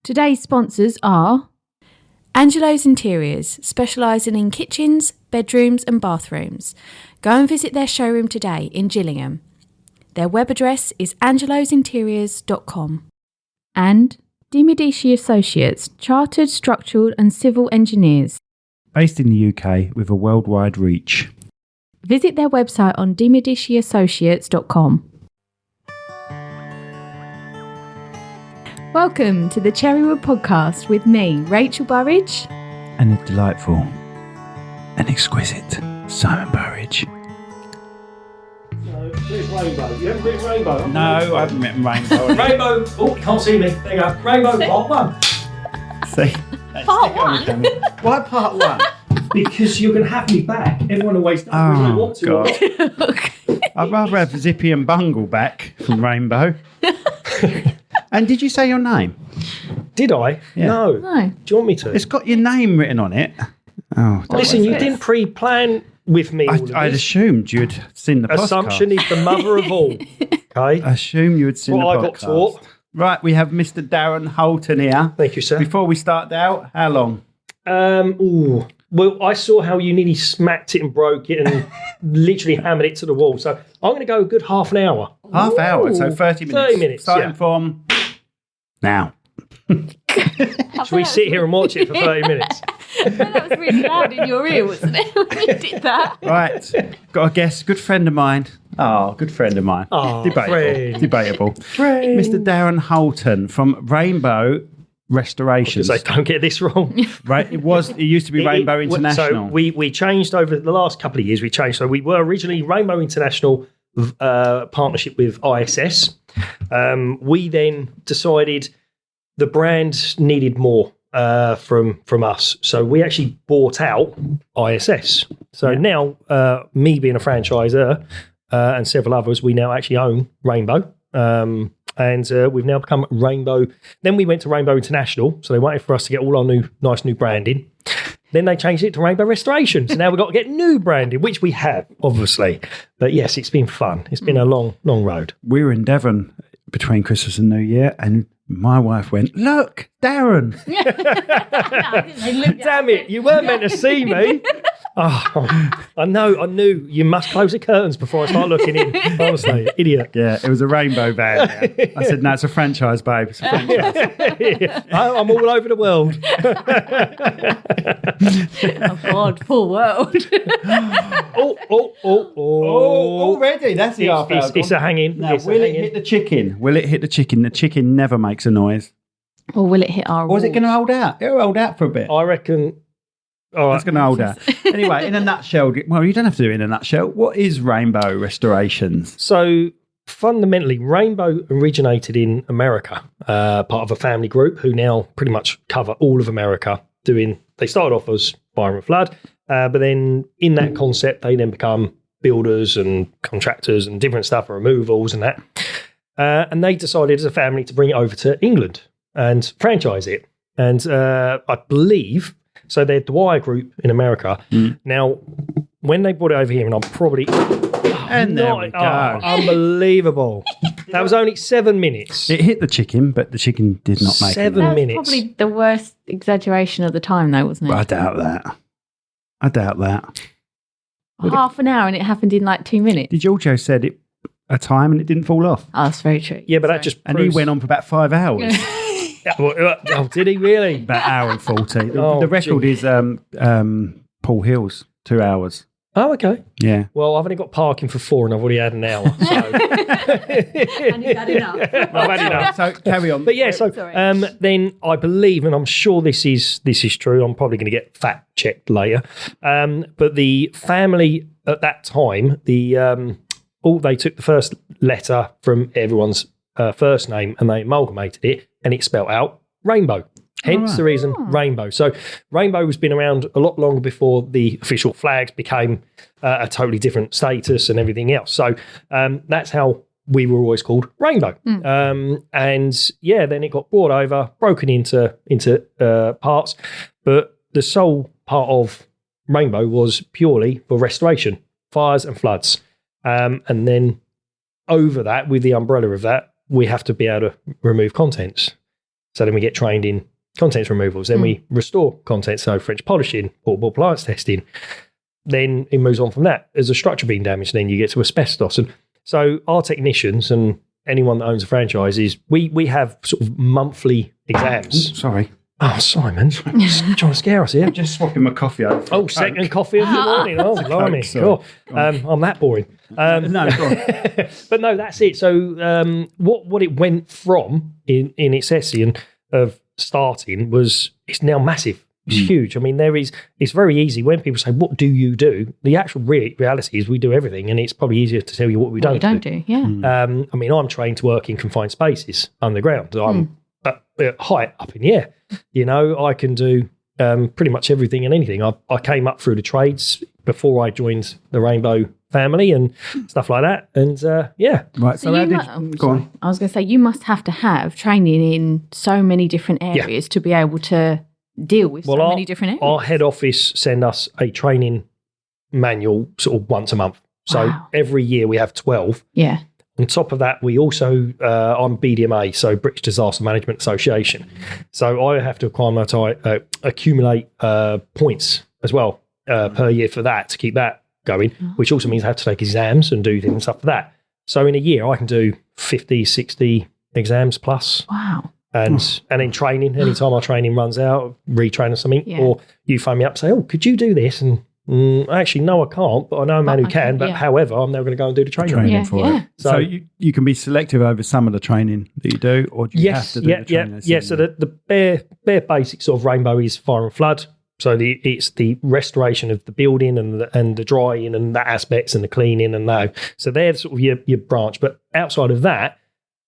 Today's sponsors are Angelo's Interiors, specialising in kitchens, bedrooms and bathrooms. Go and visit their showroom today in Gillingham. Their web address is angelosinteriors.com. And DiMedici Associates, Chartered Structural and Civil Engineers. Based in the UK with a worldwide reach. Visit their website on DiMediciAssociates.com. Welcome to the Cherrywood podcast with me, Rachel Burridge. And the delightful and exquisite Simon Burridge. So, there's Rainbow. You haven't written Rainbow? No, I haven't written Rainbow. Rainbow. Oh, you can't see me. There you go. Rainbow Part 1. See? Part 1? Why part 1? Because you're going to have me back. Everyone always does. Oh, want to. God. I'd rather have Zippy and Bungle back from Rainbow. And did you say your name? Did I? Yeah. No. No. Do you want me to? It's got your name written on it. Oh, Listen, you didn't pre-plan with me all of I'd this. assumed you'd seen the podcast. Assumption is the mother of all. Okay? I assume you had seen What the I podcast. got taught. Right, we have Mr. Darren Holton here. Thank you, sir. Before we start out, how long? Well, I saw how you nearly smacked it and broke it and literally hammered it to the wall. So I'm going to go a good half an hour. Half hour, so 30 minutes. 30 minutes, Starting yeah. from now. Should we sit here and watch it for 30 minutes? That was really loud in your ear, wasn't it, when you did that? Right, got a guest, good friend of mine. Oh, good friend of mine. Oh, Debatable. friend. Debatable. Friend. Mr. Darren Holton from Rainbow Restorations. So don't get this wrong. Right, it used to be Rainbow International. So we changed over the last couple of years. We changed. So we were originally Rainbow International partnership with ISS. We then decided the brand needed more from us. So we actually bought out ISS. So now, me being a franchisor and several others, we now actually own Rainbow. And we've now become Rainbow. Then we went to Rainbow International. So they waited for us to get all our nice new branding. Then they changed it to Rainbow Restorations. So now we've got to get new branding, which we have, obviously. But yes, it's been fun. It's been a long road. We were in Devon between Christmas and New Year, and my wife went, "Look, Darren." Damn it, you weren't meant to see me. Oh, I knew you must close the curtains before I start looking in. Honestly, idiot. Yeah, it was a rainbow van. Yeah. I said, "No, it's a franchise, babe. It's a franchise." I'm all over the world. Oh, God, poor world. Already, that's the half hour. It's a hanging. Now, will it hit the chicken? Will it hit the chicken? The chicken never makes a noise. Or will it hit our Or is it walls? going to hold out? It'll hold out for a bit. I reckon. All It's right. going to hold out. Anyway, in a nutshell, well, you don't have to do it in a nutshell. What is Rainbow Restorations? So fundamentally, Rainbow originated in America, part of a family group who now pretty much cover all of America. They started off as fire and flood, but then in that concept, they then become builders and contractors and different stuff, removals and that. And they decided as a family to bring it over to England and franchise it. And I believe, so they're Dwyer Group in America. Now, when they brought it over here, and I'm probably... And there we go. Unbelievable. That was only 7 minutes. It hit the chicken, but the chicken did not make it. 7 That was minutes. probably the worst exaggeration of the time, though, wasn't it? I doubt that. Half an hour and it happened in like 2 minutes. Did Giorgio said it a time and it didn't fall off? Oh, that's very true. Yeah, but that just And he proves- went on for about 5 hours. Oh, did he really? About an hour and 40. Oh, the record is Paul Hill's 2 hours. Oh, okay. Yeah. Well, I've only got parking for 4 and I've already had an hour. So. And you've had enough. I've had enough. So carry on. But yeah, so Sorry. then I believe, and I'm sure this is true. I'm probably going to get fact checked later. But the family at that time, they took the first letter from everyone's first name and they amalgamated it, and it spelled out Rainbow. Hence the reason Rainbow. So Rainbow has been around a lot longer before the official flags became a totally different status and everything else. So that's how we were always called Rainbow. And yeah, then it got brought over, broken into parts. But the sole part of Rainbow was purely for restoration, fires and floods. And then over that, with the umbrella of that, we have to be able to remove contents. So then we get trained in contents removals. Then we restore contents, so French polishing, portable appliance testing. Then it moves on from that. As a structure being damaged, then you get to asbestos. And so our technicians and anyone that owns a franchise we have sort of monthly exams. Sorry. Oh, Simon, trying to scare us here. I'm just swapping my coffee over. Oh, second coffee of the morning. Oh, blimey. Cool. I'm that boring. No, go on. But no, that's it. So what it went from in its essence of starting was it's now massive. It's huge. I mean, it's very easy when people say, what do you do? The actual reality is we do everything, and it's probably easier to tell you what we don't do. Yeah. I mean, I'm trained to work in confined spaces underground. So I'm at height up in the air. You know, I can do pretty much everything and anything. I came up through the trades before I joined the Rainbow family and stuff like that. And yeah. Right. So how did go on? I was going to say, you must have to have training in so many different areas to be able to deal with so many different areas. Our head office send us a training manual sort of once a month. So every year we have 12. Yeah. On top of that, we also, I'm BDMA, so British Disaster Management Association. So I have to accumulate points as well per year for that to keep that going, which also means I have to take exams and do things and stuff like that. So in a year, I can do 50, 60 exams plus. Wow. And in training, anytime our training runs out, retrain or something, or you phone me up and say, oh, could you do this? And actually, no, I can't, but I know a man who can. But however, I'm never going to go and do the training for it. So you can be selective over some of the training that you do, or do you have to do the training? Yeah. So the bare basics of Rainbow is fire and flood. So it's the restoration of the building and the drying and that aspects and the cleaning and that. So they're sort of your branch. But outside of that,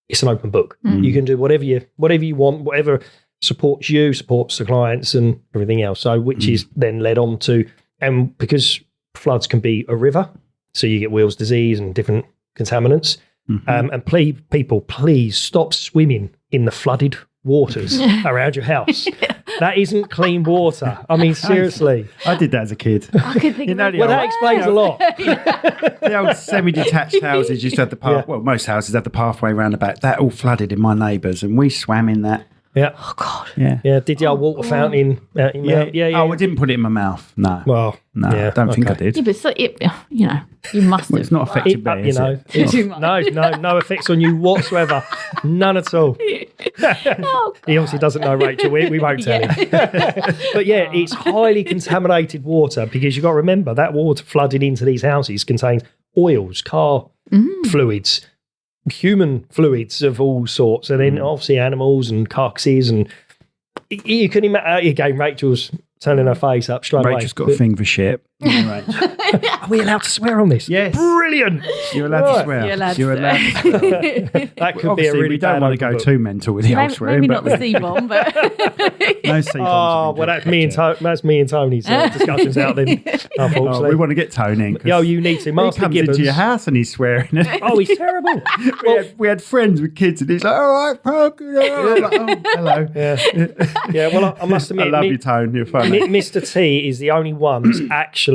it's an open book. You can do whatever you want, whatever supports you, supports the clients and everything else. So which is then led on to, and because floods can be a river, so you get wheels disease and different contaminants. And please stop swimming in the flooded waters around your house. That isn't clean water. I mean, seriously. I did that as a kid. I could think that explains a lot. The old semi-detached houses used to have the path. Well, most houses have the pathway round the back. That all flooded in my neighbours, and we swam in that. Yeah. Oh, God. Yeah. Did the old water fountain? Yeah. Oh, I didn't put it in my mouth. No. Well, no, I don't think I did. Yeah, but so you must have. It's not affected by it, no effects on you whatsoever. None at all. He obviously doesn't know, Rachel. We won't tell him. But yeah, it's highly contaminated water because you've got to remember that water flooding into these houses contains oils, car fluids, human fluids of all sorts, and then obviously animals and carcasses, and you can imagine. Again, Rachel's turning her face up straight away. Rachel's got a thing for shit. Are we allowed to swear on this? Yes. Brilliant. You're allowed to swear. You're allowed to swear. That could be a really we don't want to go too mental with the old swearing. Maybe not the C-bomb, but... No C-bombs. Oh, well, that's me and Tony's discussions out then, unfortunately. We want to get Tony. Oh, you need to. Master He comes Gibbons. into your house and he's swearing. Oh, he's terrible. we had friends with kids and he's like, all right, Park. I'm like, oh, hello. Yeah, well, I must admit. I love you, Tone. You're funny. Mr. T is the only one that's actually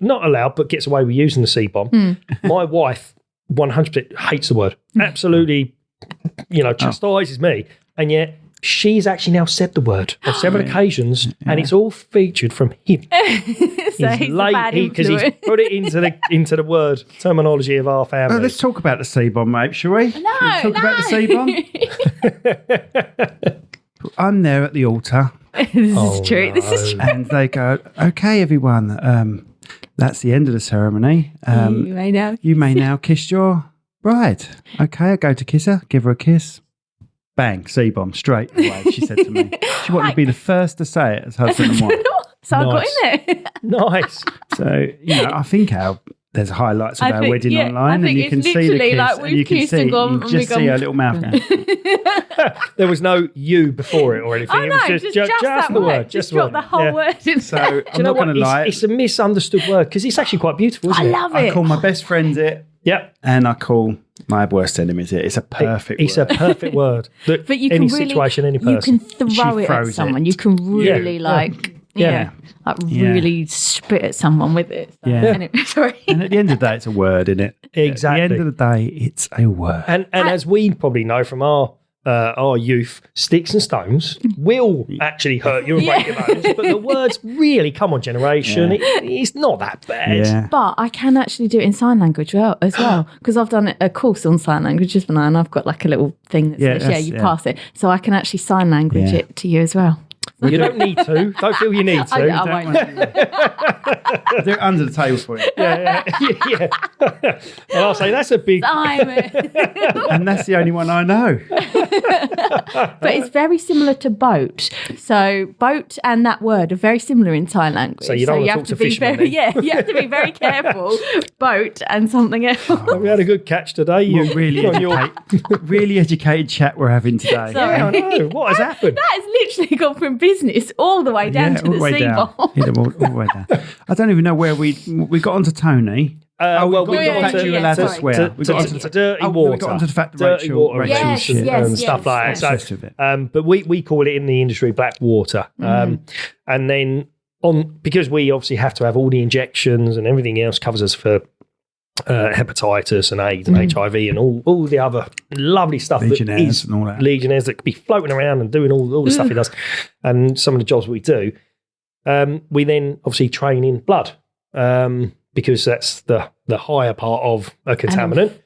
not allowed, but gets away with using the C-bomb. My wife 100% hates the word. Absolutely, chastises me. And yet she's actually now said the word on several occasions, and it's all featured from him. So he's late because he's put it into the word terminology of our family. Let's talk about the C-bomb, mate, shall we? No, Shall we talk about the C-bomb? I'm there at the altar. This is true. This is true. And they go, okay, everyone, that's the end of the ceremony. You may now kiss your bride. Okay, I go to kiss her, give her a kiss. Bang, C-bomb, straight away, she said to me. She wanted to be the first to say it as husband and wife. So I got in there. Nice. So, I think there's highlights of our wedding online, and you can see the kiss, like and you can see, see her little mouth. There was no you before it or anything. Oh, no, it was just the word. Just drop the whole word in. So I'm not going to lie. It's a misunderstood word because it's actually quite beautiful, isn't it? I love it. I call my best friends it. Yep. And I call my worst enemies it. It's a perfect word. It's a perfect word. But you can any really, situation, any person. You can throw it at someone. You can really really spit at someone with it. So. Yeah. Anyway, sorry. And at the end of the day, it's a word, isn't it? Exactly. At the end of the day, it's a word. And as we probably know from our our youth, sticks and stones will actually hurt you and break your bones. But the words really, come on, generation, it's not that bad. Yeah. But I can actually do it in sign language as well, because I've done a course on sign language, and I've got like a little thing that says, you pass it. So I can actually sign language it to you as well. You don't need to. Don't feel you need to. I won't. Do it under the table for you. Yeah. And I'll say, that's a big... Simon. And that's the only one I know. But it's very similar to boat. So boat and that word are very similar in sign language. So you don't want to talk to fishermen then? you have to be very careful. Boat and something else. We had a good catch today. Really educated chat we're having today. Sorry. Yeah, I know. What has happened? That has literally gone from business all the way down to the seaboard. All the way down. I don't even know where we got onto Tony. We got onto We got onto the dirty water. We got onto the fact that dirty water Rachel shit and stuff like that. But we call it in the industry black water. And then because we obviously have to have all the injections and everything else covers us for hepatitis and AIDS and HIV and all the other lovely stuff Legionnaires and all that. Legionnaires that could be floating around and doing all the stuff he does, and some of the jobs we do. We then obviously train in blood because that's the higher part of a contaminant.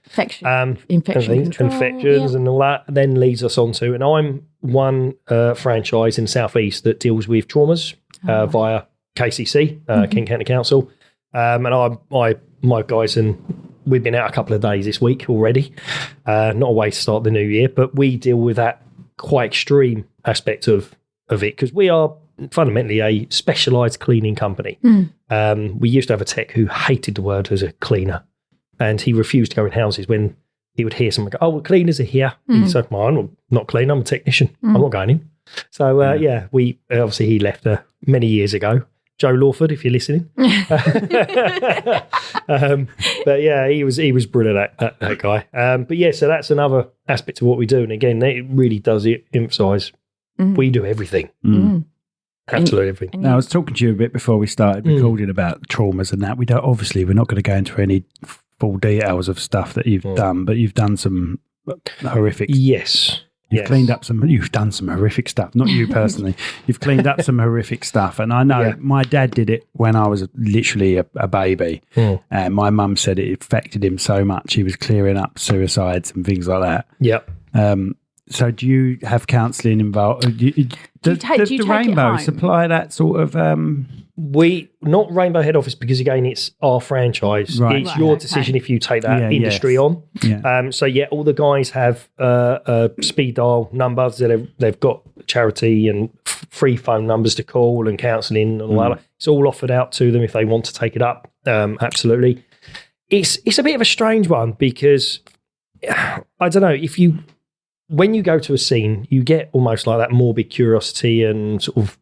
Infections and all that then leads us on to, and I'm one franchise in the South East that deals with traumas via KCC, Kent County Council. And my guys, and we've been out a couple of days this week already, not a way to start the new year, but we deal with that quite extreme aspect of it because we are fundamentally a specialised cleaning company. We used to have a tech who hated the word as a cleaner, and he refused to go in houses when he would hear someone go, "Oh, well, cleaners are here." He said, "Well, I'm not clean, I'm a technician. I'm not going in." So, we obviously he left many years ago. Joe Lawford, if you're listening. But yeah, he was brilliant, that guy. But yeah, so that's another aspect of what we do. And again, it really does emphasise we do everything. Absolutely everything. Now, I was talking to you a bit before we started recording about traumas and that. We're not going to go into any full details of stuff that you've done, but you've done some horrific. Yes. You've done some horrific stuff. Not you personally. You've cleaned up some horrific stuff. And I know my dad did it when I was literally a baby. And my mum said it affected him so much. He was clearing up suicides and things like that. Yep. So do you have counselling involved? Does the Rainbow supply that sort of... We not Rainbow head office because again it's our franchise. Right. It's your decision if you take that industry on. Yeah. So all the guys have a speed dial number. They've got charity and free phone numbers to call and counselling and all that. It's all offered out to them if they want to take it up. Absolutely. It's a bit of a strange one because I don't know when you go to a scene you get almost like that morbid curiosity and sort of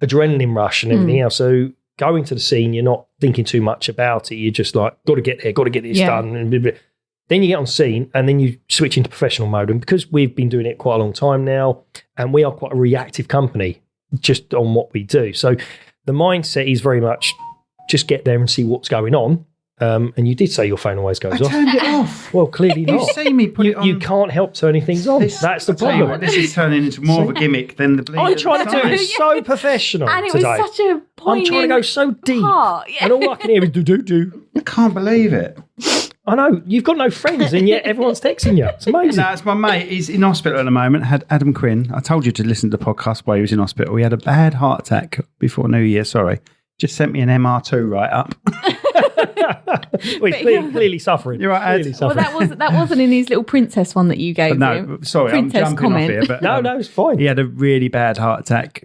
adrenaline rush and everything else. So going to the scene, you're not thinking too much about it. You're just like, got to get there, got to get this done. And then you get on scene and then you switch into professional mode. And because we've been doing it quite a long time now, and we are quite a reactive company just on what we do. So the mindset is very much just get there and see what's going on. And you did say your phone always goes off. I turned it off. Well, clearly not. You see me put it on. You can't help turning things on. That's the problem. This is turning into more of a gimmick than the bleed. I'm trying to do it so professional and it today. was such a poignant I'm trying to go so deep. Yeah. And all I can hear is do. I can't believe it. I know. You've got no friends and yet everyone's texting you. It's amazing. No, it's my mate. He's in hospital at the moment. Had Adam Quinn. I told you to listen to the podcast while he was in hospital. He had a bad heart attack before New Year. Sorry. Just sent me an MR2 right up. Well, he's clearly suffering. You're right, clearly suffering. Well, that wasn't in his little princess one that you gave him. Sorry, princess I'm jumping off here. But, no, it's fine. He had a really bad heart attack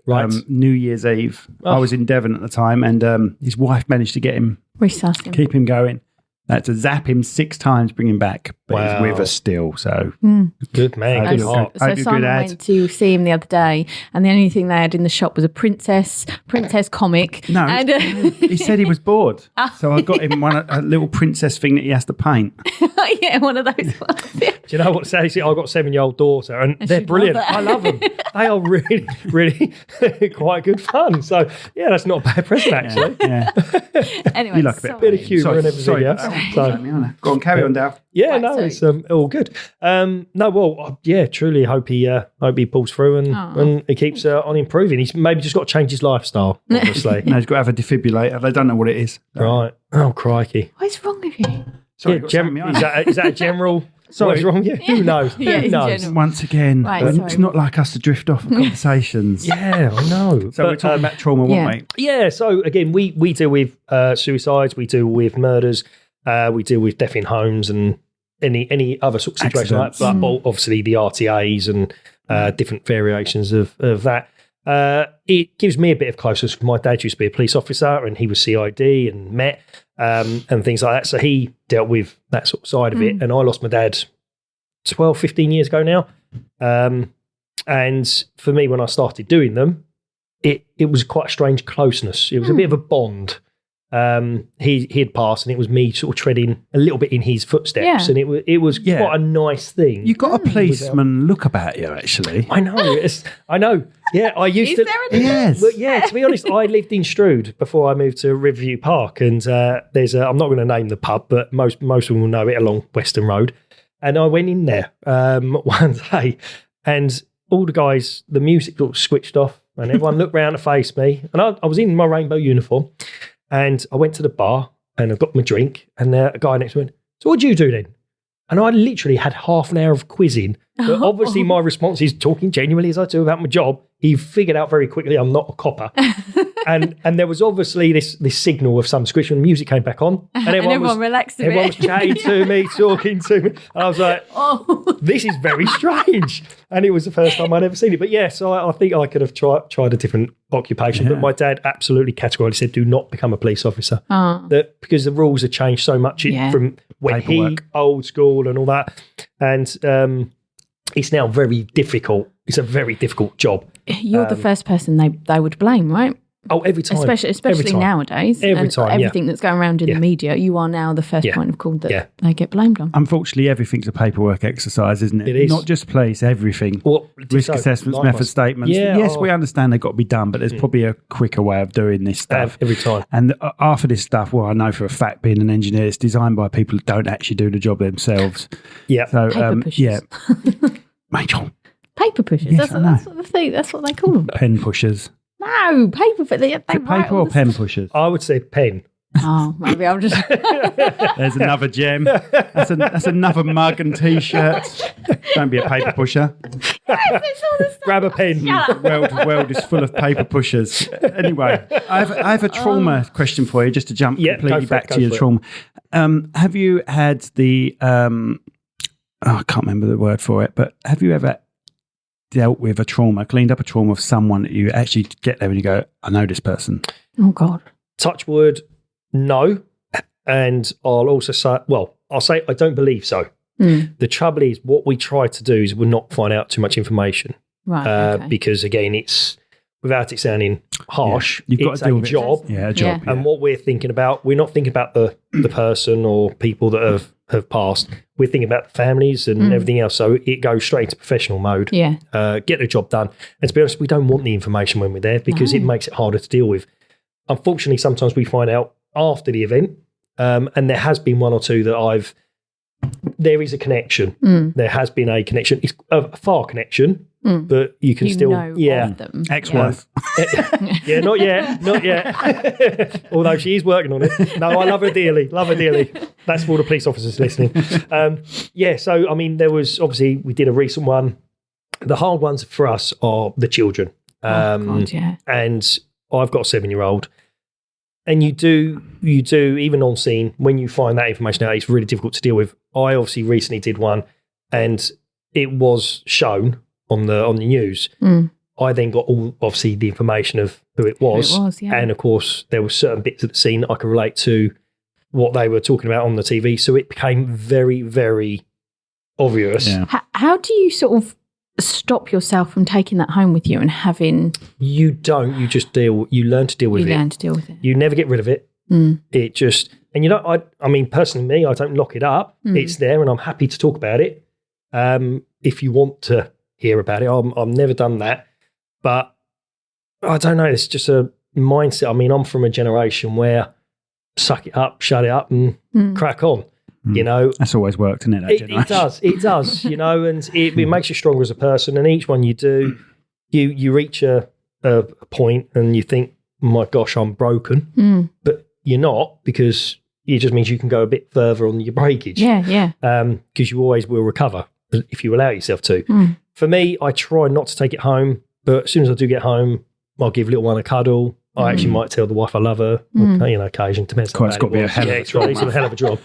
New Year's Eve. Oh. I was in Devon at the time, and his wife managed to get him, keep him going. Had to zap him 6 times, bring him back, but he's with us still. So good man, good heart. So Simon went to see him the other day, and the only thing they had in the shop was a princess comic. No, and, he said he was bored, so I got him a little princess thing that he has to paint. Yeah, one of those ones. Do you know what? I've got a 7-year-old daughter, and they're brilliant. I love them. They are really, really quite good fun. So yeah, that's not a bad present actually. Yeah. Anyway, you like a bit of humour and everything. Go on, carry on, Dale. Yeah, no, no, it's all good. Truly hope he pulls through and he keeps on improving. He's maybe just got to change his lifestyle, obviously. No, he's got to have a defibrillator. They don't know what it is. Right. Oh, crikey. What's wrong with you? Sorry, is that a general... Sorry. What's wrong with you? Who knows? Yeah, Who knows? general. Once again, Right, it's not like us to drift off of conversations. Yeah, I know. So we're talking about trauma, weren't we? Yeah, so again, we deal with suicides, we deal with murders, we deal with death in homes and any other sort of situation like that. But obviously the RTAs and different variations of that. It gives me a bit of closeness. My dad used to be a police officer and he was CID and Met and things like that. So he dealt with that sort of side of it. And I lost my dad 12, 15 years ago now. And for me, when I started doing them, it was quite a strange closeness. It was a bit of a bond. He had passed and it was me sort of treading a little bit in his footsteps. And it was quite a nice thing. You've got a policeman look about you, actually. I know. I know. Yeah, I used Is to. there a Yes. But yeah, to be honest, I lived in Strood before I moved to Riverview Park, and there's I'm not going to name the pub, but most of them will know it along Western Road. And I went in there one day, and all the guys, the music sort of switched off, and everyone looked round to face me, and I was in my rainbow uniform, and I went to the bar and I got my drink, and a guy next to me went, "So what do you do then?" And I literally had half an hour of quizzing. But obviously my response is talking genuinely as I do about my job. He figured out very quickly I'm not a copper. and there was obviously this signal of some description. Music came back on. And everyone relaxed a bit. Everyone was chatting to me, talking to me. And I was like, this is very strange. And it was the first time I'd ever seen it. But yeah, so I think I could have tried a different occupation. But my dad absolutely categorically said, do not become a police officer. That because the rules have changed so much from when he, old school and all that. And it's now very difficult. It's a very difficult job. You're the first person they would blame, right? Oh, every time. Especially nowadays. Every time, everything that's going around in the media, you are now the first point of call that they get blamed on. Unfortunately, everything's a paperwork exercise, isn't it? It is. Not just police, everything. Risk assessments, method statements. Yeah, yes, we understand they've got to be done, but there's probably a quicker way of doing this stuff. Every time. And half of this stuff, well, I know for a fact, being an engineer, it's designed by people who don't actually do the job themselves. Yeah. So, paper pushers. yeah. Rachel. Paper pushers. Yes, That's what they call them. Pen pushers. No, paper. They Is it paper or pen pushers? I would say pen. Oh, maybe I'll just. There's another gem. That's another mug and t-shirt. Don't be a paper pusher. Grab a pen. The world is full of paper pushers. Anyway, I have a trauma question for you, just to jump completely back to your trauma. Have you had the I can't remember the word for it, but have you ever dealt with a trauma, cleaned up a trauma of someone that you actually get there and you go, I know this person? Oh, God. Touch wood, no. And I'll also say, I'll say I don't believe so. The trouble is, what we try to do is we'll not find out too much information. Right. Because, again, it's, without it sounding harsh, you've got it's to deal a with job. Yeah, a job. And what we're thinking about, we're not thinking about the person or people that have passed. We're thinking about the families and everything else. So it goes straight into professional mode. Yeah. Get the job done. And to be honest, we don't want the information when we're there because it makes it harder to deal with. Unfortunately, sometimes we find out after the event, and there has been one or two that there is a connection. There has been a connection. It's a far connection, but you can still, know of them. Ex-wife. Yeah, not yet. Although she is working on it. No, I love her dearly. That's for all the police officers listening. So, I mean, there was, obviously, we did a recent one. The hard ones for us are the children. God, yeah. And I've got a 7-year-old. And you do, even on scene, when you find that information out, it's really difficult to deal with. I obviously recently did one, and it was shown on the news. I then got obviously the information of who it was. And of course, there were certain bits of the scene that I could relate to what they were talking about on the TV. So it became very, very obvious. Yeah. How do you sort of stop yourself from taking that home with you and having... You don't. You just you learn to deal with it. You learn to deal with it. You never get rid of it. It just... And I mean, personally, me, I don't lock it up. It's there and I'm happy to talk about it. If you want to hear about it, I've never done that. But I don't know, it's just a mindset. I mean, I'm from a generation where suck it up, shut it up and crack on. You know, that's always worked, isn't it? It does. You know, and it makes you stronger as a person. And each one you do, you reach a point and you think, my gosh, I'm broken, but you're not, because it just means you can go a bit further on your breakage. Yeah. Because you always will recover if you allow yourself to. For me, I try not to take it home, but as soon as I do get home, I'll give little one a cuddle. I actually might tell the wife I love her. You know, occasion depends. It's got to be a hell of a job. It's a hell of a job.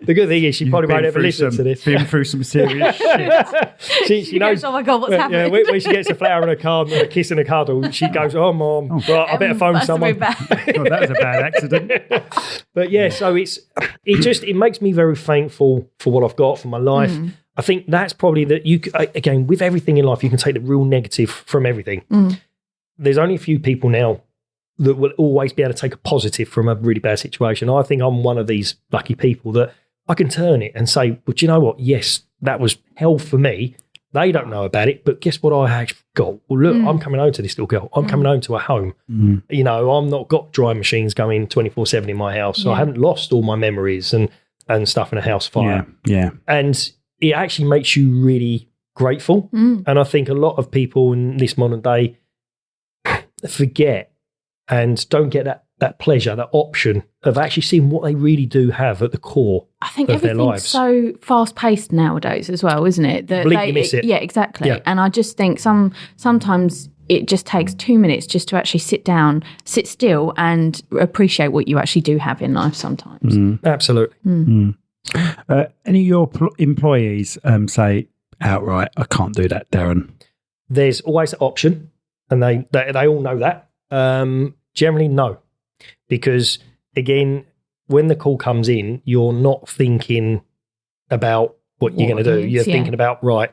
The good thing is she probably won't ever listen to this. Been through some serious shit. She knows. Goes, oh my God, what's happening? Yeah, when she gets a flower and a card and a kiss and a cuddle, she goes, "Oh, Mom, right, I better phone someone." God, that was a bad accident. But yeah, so it makes me very thankful for what I've got for my life. I think that's probably that again, with everything in life, you can take the real negative from everything. There's only a few people now that will always be able to take a positive from a really bad situation. I think I'm one of these lucky people that I can turn it and say, well, do you know what? Yes, that was hell for me. They don't know about it, but guess what I have got? Well, look, I'm coming home to this little girl. I'm coming home to a home. You know, I'm not got dry machines going 24/7 in my house. So I haven't lost all my memories and stuff in a house fire. Yeah. And it actually makes you really grateful. And I think a lot of people in this modern day forget and don't get that pleasure, that option of actually seeing what they really do have at the core I think of their everything's lives. so fast-paced nowadays as well, isn't it? That Blink, you miss it. Yeah, exactly. Yeah. And I just think sometimes it just takes 2 minutes just to actually sit down, sit still and appreciate what you actually do have in life sometimes. Absolutely. Any of your employees say outright, I can't do that, Darren? There's always an option, and they all know that. Generally, no. Because, again, when the call comes in, you're not thinking about what you're going to do. You're thinking about, right,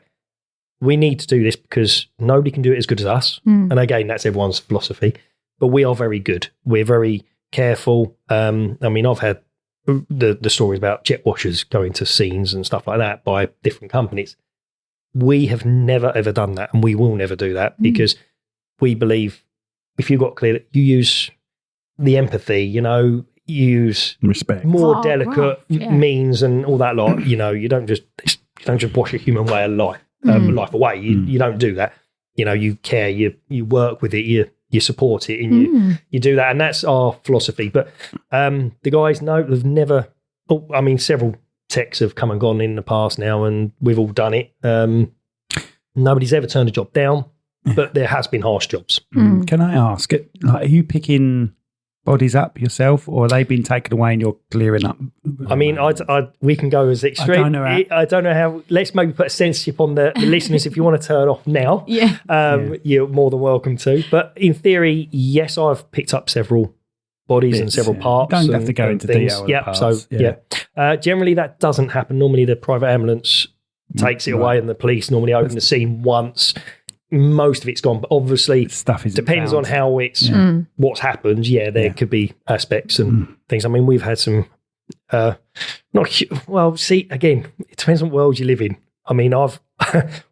we need to do this because nobody can do it as good as us. And again, that's everyone's philosophy. But we are very good. We're very careful. I mean, I've had the stories about jet washers going to scenes and stuff like that by different companies. We have never, ever done that, and we will never do that because we believe if you've got clear, you use the empathy, you know, use respect, more delicate means and all that lot. You know, you don't just wash a human way of life away. You don't do that. You know, you care, you work with it, you support it, and you do that, and that's our philosophy. But the guys, no, they've never. Oh, I mean, several techs have come and gone in the past now, and we've all done it. Nobody's ever turned a job down. But there has been harsh jobs. Can I ask, like, are you picking bodies up yourself, or are they been taken away and you're clearing up? I mean, we can go as extreme. I don't know how. Let's maybe put a censorship on the listeners if you want to turn off now. You're more than welcome to. But in theory, yes, I've picked up several bodies and several parts. You don't have to go into detail. Generally, that doesn't happen. Normally, the private ambulance takes it away, and the police normally open the scene once. Most of it's gone, but obviously stuff depends on how it's what's happened. There could be aspects and things. I mean, we've had some again, it depends on what world you live in. I mean,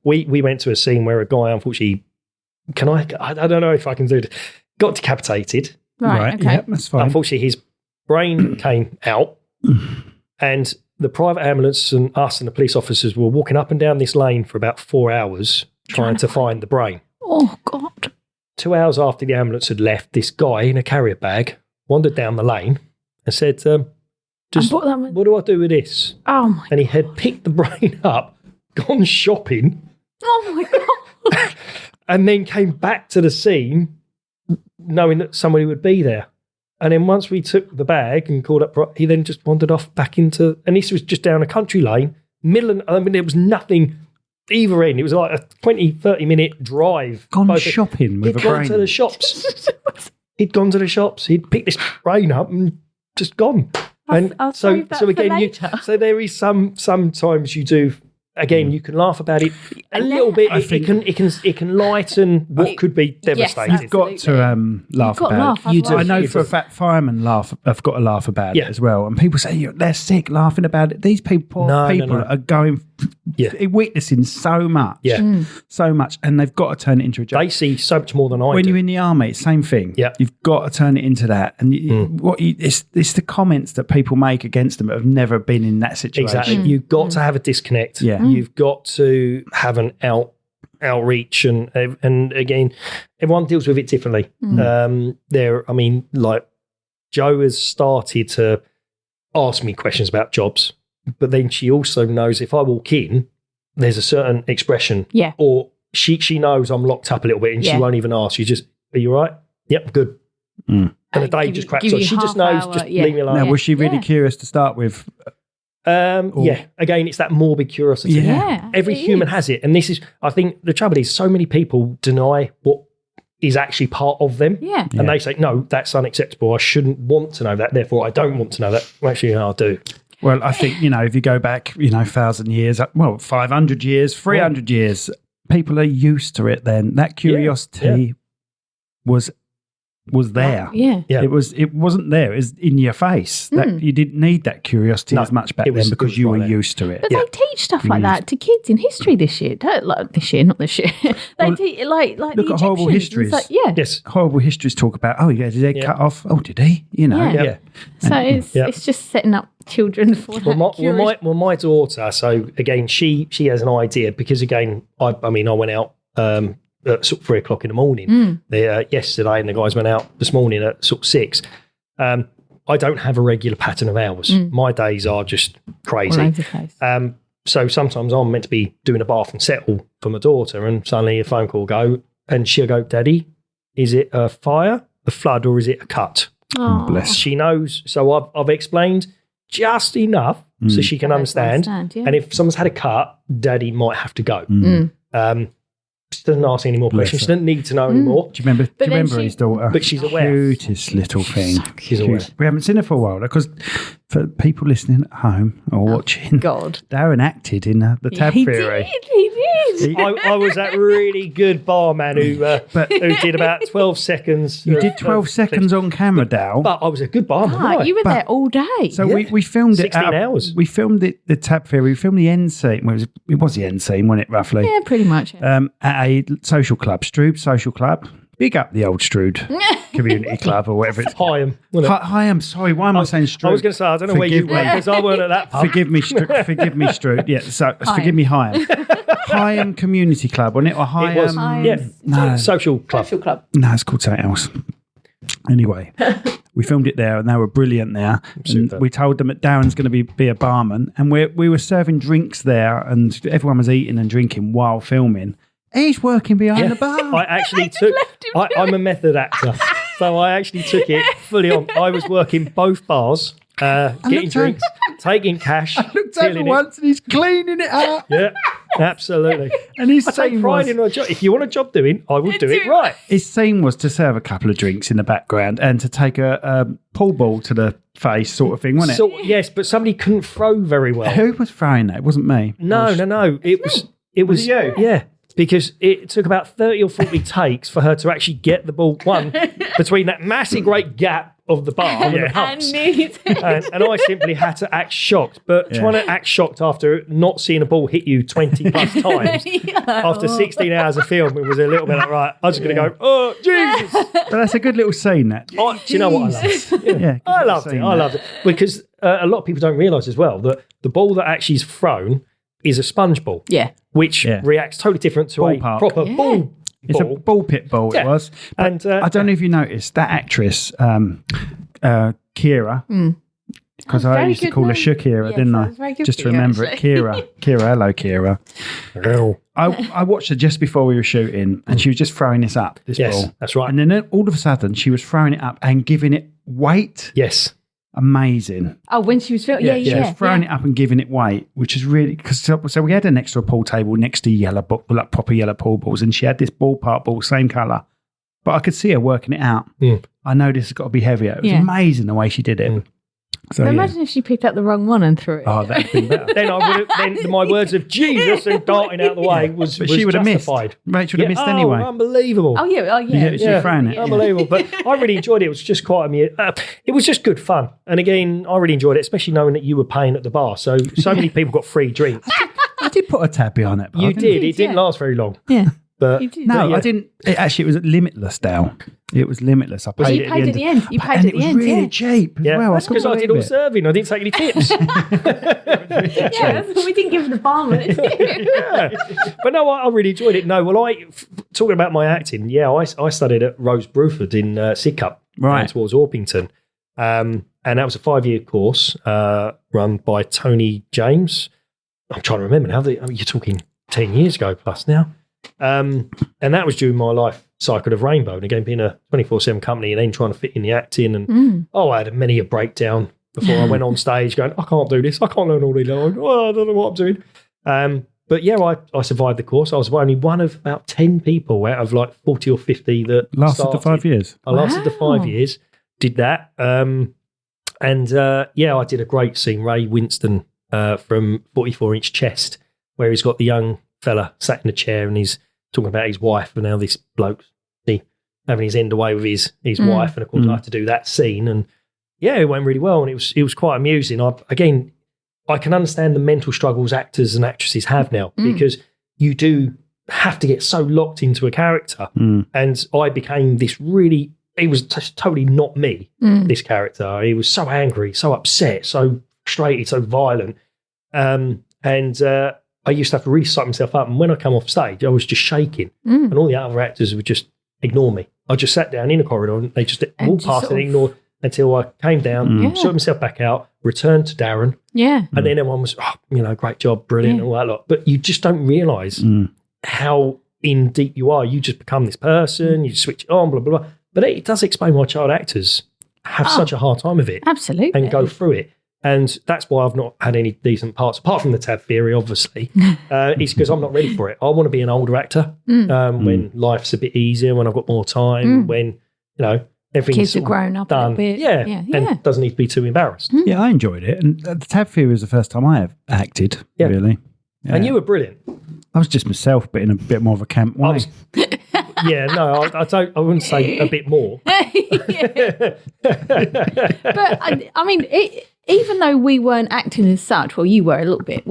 we went to a scene where a guy, unfortunately, I don't know if I can do it, got decapitated. Right. Okay. Yeah, that's fine. Unfortunately, his brain came out, and the private ambulance and us and the police officers were walking up and down this lane for about 4 hours trying to find the brain. Oh, God. 2 hours after the ambulance had left, this guy in a carrier bag wandered down the lane and said, what do I do with this? Oh, my And he had picked the brain up, gone shopping. Oh, my God. And then came back to the scene knowing that somebody would be there. And then once we took the bag and called up, he then just wandered off back into, and this was just down a country lane, there was nothing either end. It was like a 20, 30-minute drive. Gone shopping with a brain. He'd gone to the shops. He'd picked this brain up and just gone. I'll save that for later. So there is sometimes you do. Again, you can laugh about it a little bit. It can lighten what could be devastating. You've got to laugh about it. You do. I know for a fact firemen have got to laugh about it as well. And people say they're sick laughing about it. These people are going witnessing so much. Yeah. So much. And they've got to turn it into a job. They see so much more than I When do. you're in the army, same thing. Yeah. You've got to turn it into that. And it's the comments that people make against them that have never been in that situation. Exactly. You've got to have a disconnect. Yeah. You've got to have an outreach, and again, everyone deals with it differently. Like Jo has started to ask me questions about jobs, but then she also knows if I walk in, there's a certain expression, or she knows I'm locked up a little bit, and she won't even ask. You just, are you all right? Yep, good. And the day just cracks on. She just knows, just leave me alone. Now, was she really curious to start with? Again, it's that morbid curiosity. Every human has it, and this is, I think, the trouble is so many people deny what is actually part of them, and they say, no, that's unacceptable, I shouldn't want to know that, therefore I don't want to know that. Well, actually, I do. Well, I think, if you go back 1,000 years, 500 years, 300 years, people are used to it then. That curiosity was there. It wasn't there. It was in your face. That you didn't need that curiosity as much back then because you were used to it. But they teach stuff like that to kids in history this year. Not this year. They teach like look the at horrible Egyptians. histories. Yes. Horrible histories talk about, did his head cut off? Oh, did he? So it's just setting up children for that. My daughter, so again, she has an idea, because again, I went out at sort of 3 o'clock in the morning yesterday, and the guys went out this morning at sort of 6. I don't have a regular pattern of hours. My days are just crazy. So sometimes I'm meant to be doing a bath and settle for my daughter, and suddenly a phone call will go, and she'll go, Daddy, is it a fire, a flood, or is it a cut? Oh, bless. She knows. So I've explained just enough so she can understand. And if someone's had a cut, Daddy might have to go. She doesn't ask any more questions. She doesn't need to know anymore. Do you remember his daughter? But she's aware. Cutest little thing. She's aware. We haven't seen her for a while, because for people listening at home or watching, Darren acted in the Tab Theory. He did. I was that really good barman who did about 12 seconds. You did 12 seconds on camera, Dal. But I was a good barman. You were there all day. So we filmed 16 it. hours. We filmed it, the Tab Theory. We filmed the end scene. Well, it was the end scene, wasn't it, roughly? Yeah, pretty much. At a social club, Strood Social Club. Big up the old Strood Community Club, or whatever it's Higham. Higham, sorry, why am I saying Strood? I was going to say, I don't know where you were, because I weren't at that pub. Forgive me, Strood. Yeah, so forgive me, Higham. Higham Community Club, wasn't it? Or Higham? It was, no. Social Club. No, it's called something else. Anyway, we filmed it there, and they were brilliant there. And we told them that Darren's going to be a barman, and we were serving drinks there, and everyone was eating and drinking while filming. He's working behind the bar. I actually I'm a method actor, so I actually took it fully on. I was working both bars, getting drinks, taking cash. I looked over once, and he's cleaning it up. Yeah, absolutely. And his I take pride in a job. If you want a job doing, I will do it right. His scene was to serve a couple of drinks in the background and to take a pool ball to the face, sort of thing, wasn't it? Yes, but somebody couldn't throw very well. Who was throwing that? It wasn't me. No. It was you. Yeah. Because it took about 30 or 40 takes for her to actually get the ball between that massive great gap of the bar and the pumps. And I simply had to act shocked. But trying to act shocked after not seeing a ball hit you 20 plus times after 16 hours of film, it was a little bit like, right, I was just going to go, oh, Jesus. But that's a good little scene, that. Do you know what I loved? I loved it. Because a lot of people don't realise as well that the ball that actually is thrown is a sponge ball. Yeah. Which reacts totally different to a proper ball. It's a ball pit ball, it was. But and I don't know if you noticed, that actress, Kira, because I used to call her Shakira, didn't I? Just to remember it. Kira. Hello, Kira. Hello. I watched her just before we were shooting, and she was just throwing this up, this ball. That's right. And then all of a sudden, she was throwing it up and giving it weight. Yes. Amazing. Oh, when she was filming, She was throwing it up and giving it weight, which is really, because so we had an extra pool table next to like proper yellow pool balls, and she had this ballpark ball, same colour, but I could see her working it out. I know this has got to be heavier. It was amazing the way she did it. So imagine if she picked up the wrong one and threw it. Oh, that'd been better. then my words of Jesus and darting out the way was she would have missed. justified. Rachel would have missed anyway. Unbelievable. Oh yeah. She was throwing it. Unbelievable. But I really enjoyed it. It was just quite it was just good fun. And again, I really enjoyed it, especially knowing that you were paying at the bar. So many people got free drinks. I did put a tab behind that. You did. It didn't last very long. Yeah. But no, I didn't. It was limitless, Dale. It was limitless. I paid it at the end. You paid at the end. It was really cheap as well. That's because I did all serving. I didn't take any tips. We didn't give the barman a tip. But no, I really enjoyed it. No, well, talking about my acting, I studied at Rose Bruford in Sidcup, right, towards Orpington. And that was a 5-year course run by Tony James. I'm trying to remember now. You're talking 10 years ago plus now. And that was during my life cycle of Rainbow. And again, being a 24/7 company and then trying to fit in the acting. And I had many a breakdown before I went on stage going, I can't do this. I can't learn all these lines. I don't know what I'm doing. But I survived the course. I was only one of about 10 people out of like 40 or 50 that lasted the 5 years. I lasted the 5 years, did that. I did a great scene, Ray Winston from 44-inch Chest, where he's got the young fella sat in a chair and he's talking about his wife and how this bloke's having his end away with his wife. And of course, I had to do that scene. And it went really well. And it was quite amusing. I can understand the mental struggles actors and actresses have now because you do have to get so locked into a character. And I became this really, it was just totally not me, this character. He was so angry, so upset, so frustrated, so violent. I used to have to really psych myself up. And when I come off stage, I was just shaking. And all the other actors would just ignore me. I just sat down in a corridor and they just walked past and ignored until I came down, sorted myself back out, returned to Darren. Yeah. And then everyone was, great job, brilliant, and all that lot. But you just don't realise how in deep you are. You just become this person, you switch it on, blah, blah, blah. But it does explain why child actors have such a hard time of it. Absolutely. And go through it. And that's why I've not had any decent parts, apart from the tab theory, obviously. It's because I'm not ready for it. I want to be an older actor when life's a bit easier, when I've got more time, when, everything's kids are grown up done. a bit. Yeah. And doesn't need to be too embarrassed. Yeah, I enjoyed it. And the tab theory was the first time I have acted, really. Yeah. And you were brilliant. I was just myself, but in a bit more of a camp way. I wouldn't say a bit more. But I mean, even though we weren't acting as such, well, you were a little bit.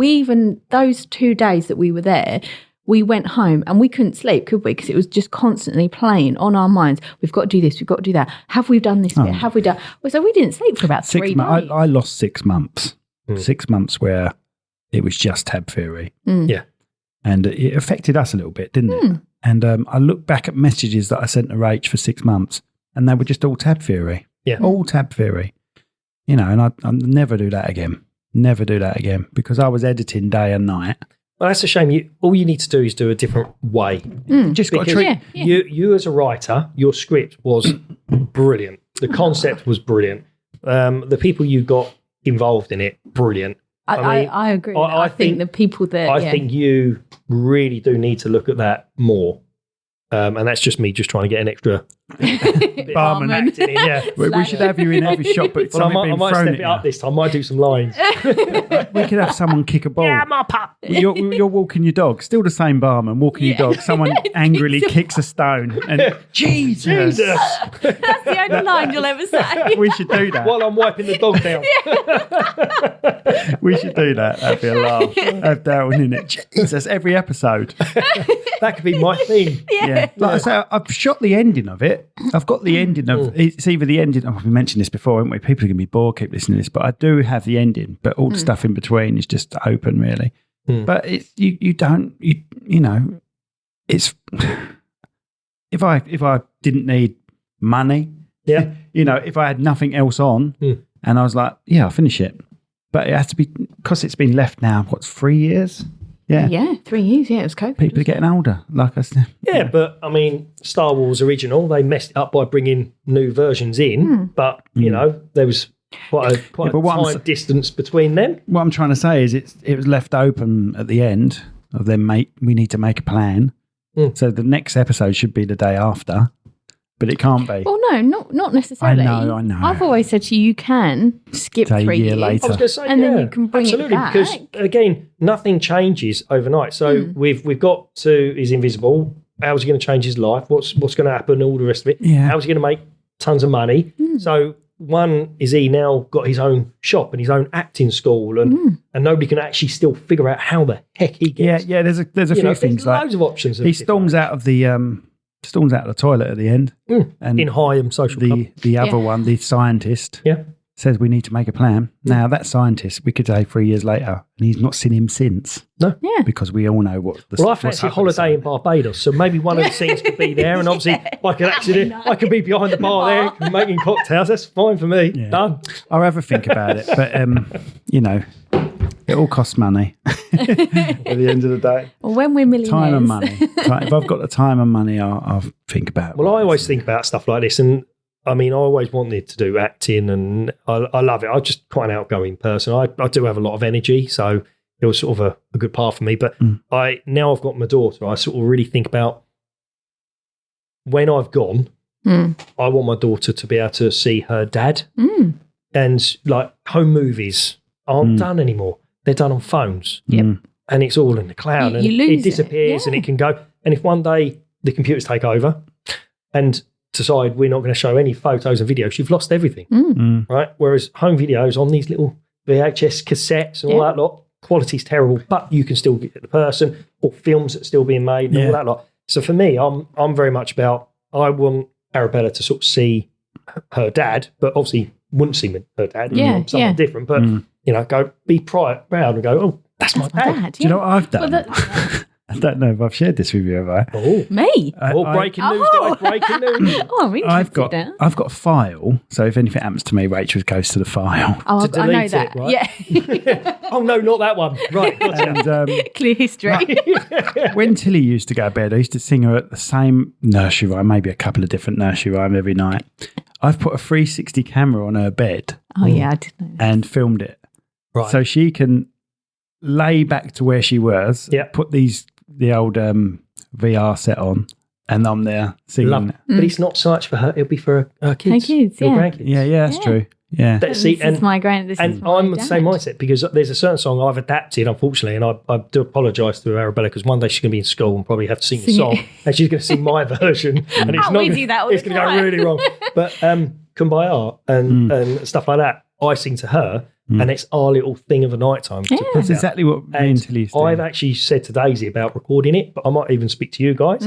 Those 2 days that we were there, we went home and we couldn't sleep, could we? Because it was just constantly playing on our minds. We've got to do this. We've got to do that. Have we done this bit? Have we done? Well, so we didn't sleep for about 3 days. I lost 6 months. 6 months where it was just tab theory. Yeah. And it affected us a little bit, didn't it? And I look back at messages that I sent to Rach for 6 months and they were just all tab theory. Yeah. All tab theory. And I'll never do that again. Never do that again because I was editing day and night. Well, that's a shame. All you need to do is do a different way. Just got to treat you as a writer. Your script was brilliant. The concept was brilliant. The people you got involved in it, brilliant. I agree. I think the people that I think you really do need to look at that more. And that's just me just trying to get an extra barman acting in. Yeah. We should have you in every shot, but I might step it up this time. I might do some lines. We could have someone kick a ball. Yeah, my pup. You're walking your dog. Still the same barman walking your dog. Someone angrily kicks a stone and Jesus. That's the only line you'll ever say. We should do that while I'm wiping the dog down. We should do that. That'd be a laugh. Have Darren in it. Jesus, every episode. That could be my theme. Yeah. Like I say, I've shot the ending of it. I've got the ending of it's either the ending. We mentioned this before, haven't we? People are going to be bored, keep listening to this, but I do have the ending. But all the stuff in between is just open, really. But it's it's if I didn't need money, if I had nothing else on, and I was like, I'll finish it. But it has to be because it's been left now. 3 years? Yeah, 3 years. Yeah, it was COVID. People are getting older, like I said. Yeah, but I mean, Star Wars original, they messed it up by bringing new versions in, but there was quite a time distance between them. What I'm trying to say is it was left open at the end of them. We need to make a plan. So the next episode should be the day after. But it can't be. Well, no, not necessarily. I know. I've always said to you can skip Say 3 years. later. I was going to say, and then you can bring it back. Because, again, nothing changes overnight. So we've got to, he's invisible. How's he going to change his life? What's going to happen? All the rest of it. Yeah. How's he going to make tons of money? So one is he now got his own shop and his own acting school, and nobody can actually still figure out how the heck he gets. Yeah. There's a few things like loads of options. He storms out of the toilet at the end, and in Higham Social Club. The other one, the scientist, says we need to make a plan. Now that scientist, we could say 3 years later, and he's not seen him since. No, because we all know what. I fancy a holiday in Barbados, so maybe one of the scenes could be there, and obviously I could be behind the bar there making cocktails. That's fine for me. Yeah. Done. I'll have a think about it, but it all costs money at the end of the day. Well, when we're millionaires, time and money. If I've got the time and money, I'll think about it. Well, I always think about stuff like this, and I mean, I always wanted to do acting, and I love it. I'm just quite an outgoing person. I do have a lot of energy, so it was sort of a good path for me. But now I've got my daughter, I sort of really think about when I've gone, I want my daughter to be able to see her dad. And like home movies aren't done anymore. They're done on phones. Yep. And it's all in the cloud. And it disappears and it can go. And if one day the computers take over and decide we're not going to show any photos and videos, you've lost everything, right? Whereas home videos on these little VHS cassettes and all that lot, quality's terrible, but you can still get the person, or films that are still being made and all that lot. So for me, I'm very much about, I want Arabella to sort of see her dad, but obviously wouldn't see her dad, something different, but go be proud and go, oh, that's my dad. Do you know what I've done? I don't know if I've shared this with you, have I? Oh, me? Breaking news, guys, breaking news. I'm interested. I've got a file, so if anything happens to me, Rachel goes to the file. Oh, I know that. It, right? Yeah. Oh, no, not that one. Right, gotcha. And, clear history. When Tilly used to go to bed, I used to sing her at the same nursery rhyme, maybe a couple of different nursery rhymes every night. I've put a 360 camera on her bed. Oh, yeah, I did know that. And filmed it. Right. So she can lay back to where she was, put the old VR set on, and I'm there singing. But it's not so much for her; it'll be for her kids, grandkids. Yeah, that's true. Yeah, this is my grand. And I'm the same mindset, because there's a certain song I've adapted, unfortunately, and I do apologise to Arabella, because one day she's going to be in school and probably have to sing the song, and she's going to sing my version, and it's going to go really wrong. But Kumbaya and stuff like that, I sing to her. And it's our little thing of a nighttime. That's exactly what me and Tilly used to do. I've actually said to Daisy about recording it, but I might even speak to you guys.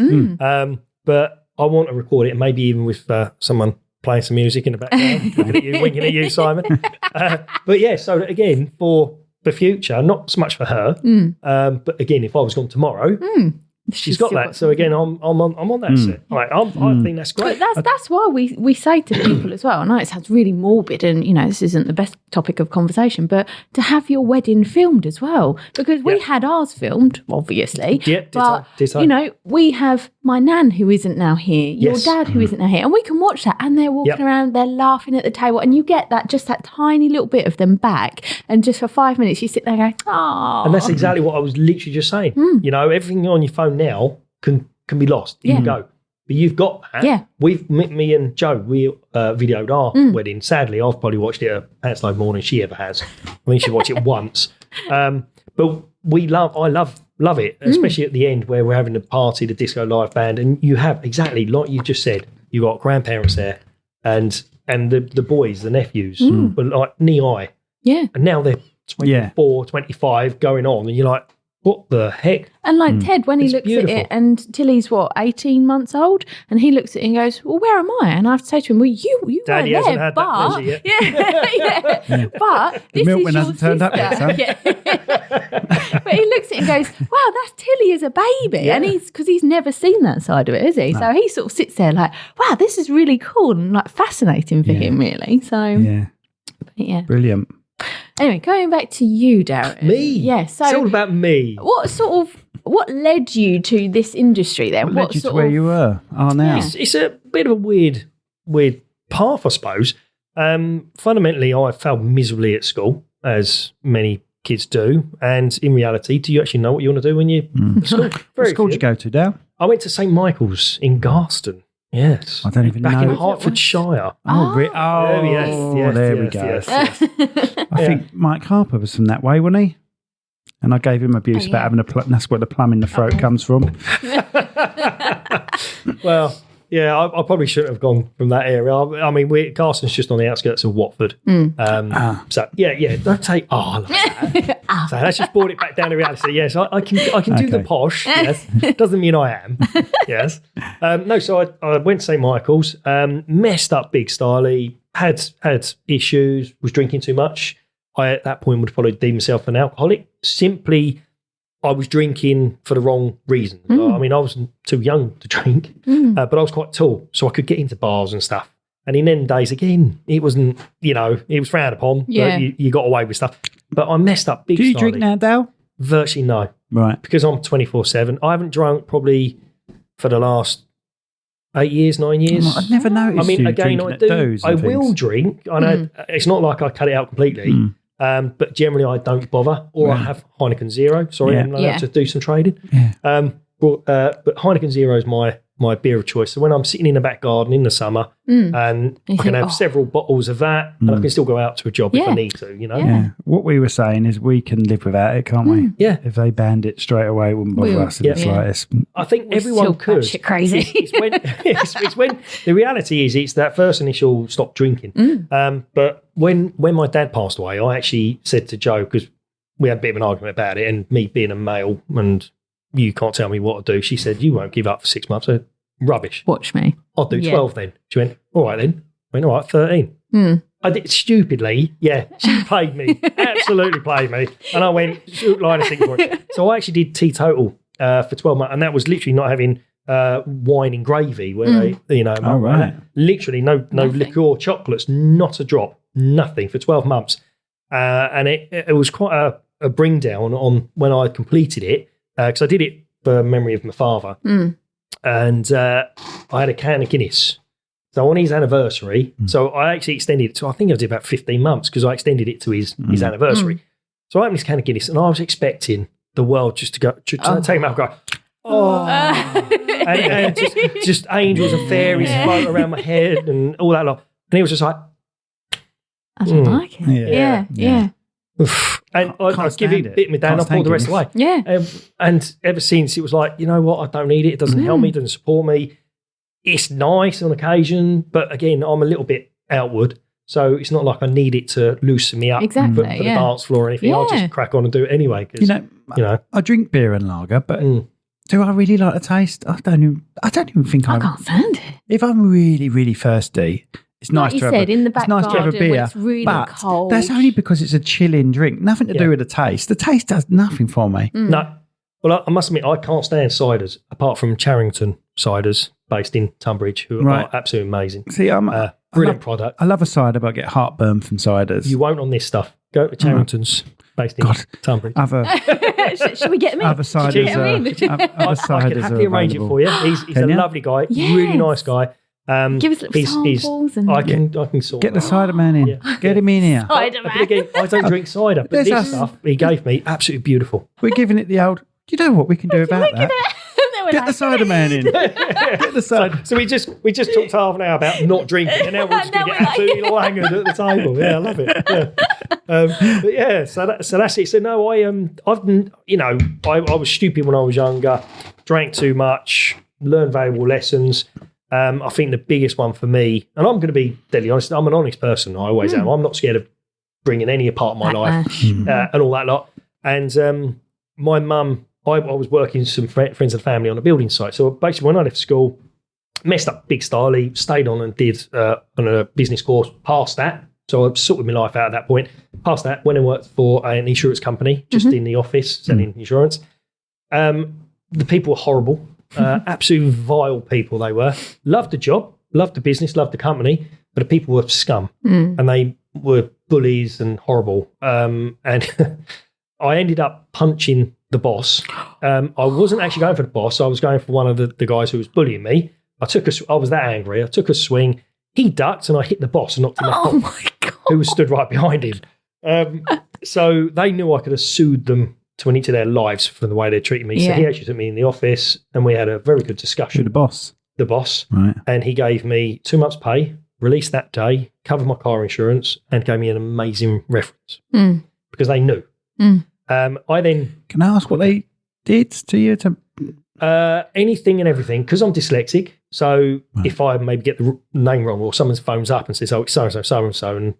But I want to record it, and maybe even with someone playing some music in the background, looking at you, winking at you, Simon. But yeah, so again, for the future, not so much for her, but again, if I was gone tomorrow, she's got that. So again, I'm on that set. Right, I think that's great. But that's why we say to people as well. I know it sounds really morbid, and this isn't the best topic of conversation, but to have your wedding filmed as well, because we had ours filmed, obviously. Yeah, but we have my nan who isn't now here, your dad who isn't now here, and we can watch that, and they're walking around, they're laughing at the table, and you get that tiny little bit of them back, and just for 5 minutes you sit there and go, oh. And that's exactly what I was literally just saying. Everything on your phone now can be lost. You can go. But you've got that. Yeah. Me and Joe, we videoed our wedding. Sadly, I've probably watched it a pants load more than she ever has. I think she watched it once. But I love it, especially at the end where we're having the party, the disco live band, and you have exactly like you just said, you got grandparents there and the boys, the nephews, were like knee high. Yeah. And now they're 24, 25 going on, and you're like, what the heck? And like Ted, when he looks at it, and Tilly's 18 months old, and he looks at it and goes, well, where am I? And I have to say to him, well, you Daddy weren't hasn't there, had but that yet. But the milkman hasn't turned up yet, son. But he looks at it and goes, wow, that's Tilly as a baby. And he's never seen that side of it, has he? No. So he sort of sits there like, wow, this is really cool and like fascinating for him, really. So Brilliant. Anyway, going back to you, Darren. Me? Yeah. So it's all about me. What led you to this industry then? What led you to where you are now? It's a bit of a weird path, I suppose. Fundamentally, I failed miserably at school, as many kids do. And in reality, do you actually know what you want to do when you're at school? What school did you go to, Dale? I went to St Michael's in Garston. Yes. I don't even know. Back in Hertfordshire. There we go. Yes. I think Mike Harper was from that way, wasn't he? And I gave him abuse about having that's where the plum in the throat comes from. Well, Yeah, I probably shouldn't have gone from that area. I mean, Carson's just on the outskirts of Watford. So yeah, don't say like that. So let's just board it back down to reality. Yes, I can do the posh. Yes, doesn't mean I am. Yes, no. So I went to St Michael's, messed up big styley, had issues, was drinking too much. I at that point would probably deem myself an alcoholic. Simply, I was drinking for the wrong reasons. I mean, I was too young to drink, but I was quite tall, so I could get into bars and stuff. And in them days, again, it wasn't, it was frowned upon. Yeah. But you got away with stuff. But I messed up big. Do you drink now, Dale? Virtually no. Right. Because I'm 24/7. I haven't drunk probably for the last 8 years, 9 years. I've never noticed. I mean, you again, I do. I will drink. I know it's not like I cut it out completely. But generally, I don't bother, or I have Heineken Zero. Sorry, I'm allowed to do some trading. Yeah. But Heineken Zero is my beer of choice. So when I'm sitting in the back garden in the summer, and I can have several bottles of that, and I can still go out to a job if I need to. Yeah. What we were saying is we can live without it, can't we? Yeah. If they banned it straight away, it wouldn't bother us in the slightest. I think everyone could. Shit crazy. It's when the reality is it's that first initial stop drinking. But when my dad passed away, I actually said to Joe, because we had a bit of an argument about it, and me being a male and you can't tell me what to do. She said, you won't give up for 6 months. I said, rubbish. Watch me. I'll do 12 then. She went, all right then. I went, all right, 13. I did stupidly. Yeah, she played me. Absolutely played me. And I went, shoot, line of for it. So I actually did teetotal for 12 months. And that was literally not having wine and gravy where they, literally no liqueur, chocolates, not a drop, nothing for 12 months. And it was quite a bring down on when I completed it, because I did it for memory of my father. And I had a can of Guinness. So on his anniversary, so I actually extended it to, I think I did about 15 months because I extended it to his anniversary. So I opened this can of Guinness and I was expecting the world just to go, take him out and go, and just angels and fairies float around my head and all that lot. And he was just like, I don't like it. Yeah. And I give him a bit of me down, I poured the rest away. Yeah. And ever since it was like, you know what, I don't need it. It doesn't help me, it doesn't support me. It's nice on occasion, but again, I'm a little bit outward. So it's not like I need it to loosen me up for the dance floor or anything. I'll just crack on and do it anyway. Cause, I drink beer and lager, but do I really like the taste? I don't even think I can't stand it. If I'm really, really thirsty, it's nice to have in the back nice to have a beer, it's really but cold. that's only because it's a chilling drink. Nothing to do with the taste. The taste does nothing for me. No. Well, I must admit, I can't stand ciders apart from Charrington ciders based in Tunbridge, who are absolutely amazing. See, brilliant product. I love a cider, but I get heartbone from ciders. You won't on this stuff. Go to Charrington's based in Tunbridge. Should we get him in? Other ciders. I can happily arrange it for you. He's a lovely guy, really nice guy. Give us samples. I can sort get the cider man in. Yeah. Get him in here. Cider man. But again, I don't drink cider, but this stuff he gave me, absolutely beautiful. We're giving it the old, you know what we can do about that? Get the cider man in. Get the cider. So we just talked half an hour about not drinking, and now we're just going to get absolutely all angered at the table. Yeah, I love it. Yeah. But yeah, so that's it. So no, I was stupid when I was younger, drank too much, learned valuable lessons. I think the biggest one for me, and I'm going to be deadly honest, I'm an honest person. I always am. I'm not scared of bringing any part of my life and all that lot. And my mum, I was working with some friends and family on a building site. So basically, when I left school, messed up big styley, stayed on and did on a business course, passed that. So I sorted my life out at that point. Passed that, went and worked for an insurance company, just in the office, selling insurance. The people were horrible. Absolute vile people they were. Loved the job, loved the business, loved the company, but the people were scum and they were bullies and horrible. And I ended up punching the boss. I wasn't actually going for the boss. I was going for one of the guys who was bullying me. I was that angry. I took a swing. He ducked and I hit the boss and knocked him out. Oh my God. Who was stood right behind him. So they knew I could have sued them to an inch of their lives for the way they treated me. So he actually took me in the office and we had a very good discussion. The boss. Right. And he gave me 2 months' pay, released that day, covered my car insurance, and gave me an amazing reference because they knew. I then... Can I ask what they did to you? Anything and everything, because I'm dyslexic. So if I maybe get the name wrong, or someone's phones up and says, "Oh, it's so and so, so and so," and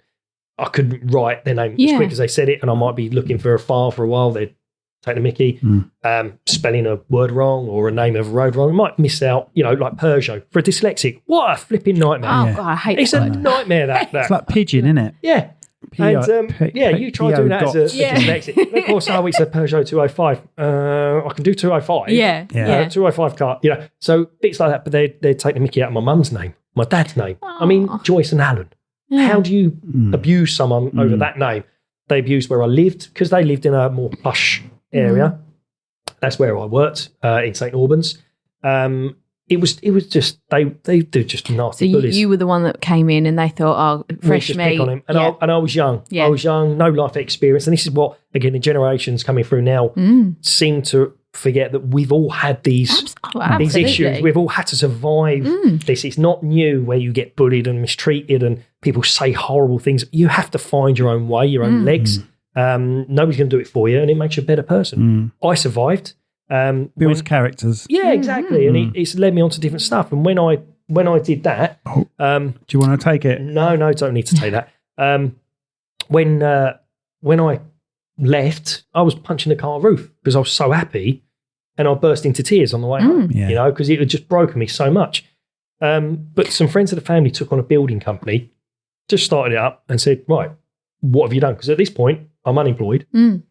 I couldn't write their name as quick as they said it, and I might be looking for a file for a while, they'd take the mickey, spelling a word wrong or a name of a road wrong. I might miss out, like Peugeot for a dyslexic. What a flipping nightmare! Oh God, I hate it's a nightmare. That it's like pigeon, isn't it? Yeah. You try doing that as a dyslexic. Of course, it's a Peugeot 205. I can do 205. Yeah. 205 car. So bits like that. But they take the mickey out of my mum's name, my dad's name. I mean, Joyce and Alan. Yeah. How do you abuse someone over that name? They abused where I lived because they lived in a more plush area. That's where I worked in St Albans. It was just they do just nasty bullies. So you were the one that came in and they thought, oh, fresh meat. Pick on him. And I was young. Yeah. I was young, no life experience. And this is what, again, the generations coming through now seem to forget that we've all had these issues. We've all had to survive this. It's not new where you get bullied and mistreated and people say horrible things. You have to find your own way, your own legs. Nobody's going to do it for you, and it makes you a better person. I survived. Builds characters. Yeah, exactly. And it's led me on to different stuff. And when I did that... do you want to take it? No, don't need to take that. When I left, I was punching the car roof because I was so happy, and I burst into tears on the way home, because it had just broken me so much. But some friends of the family took on a building company, just started it up and said, right, what have you done? Because at this point, I'm unemployed. And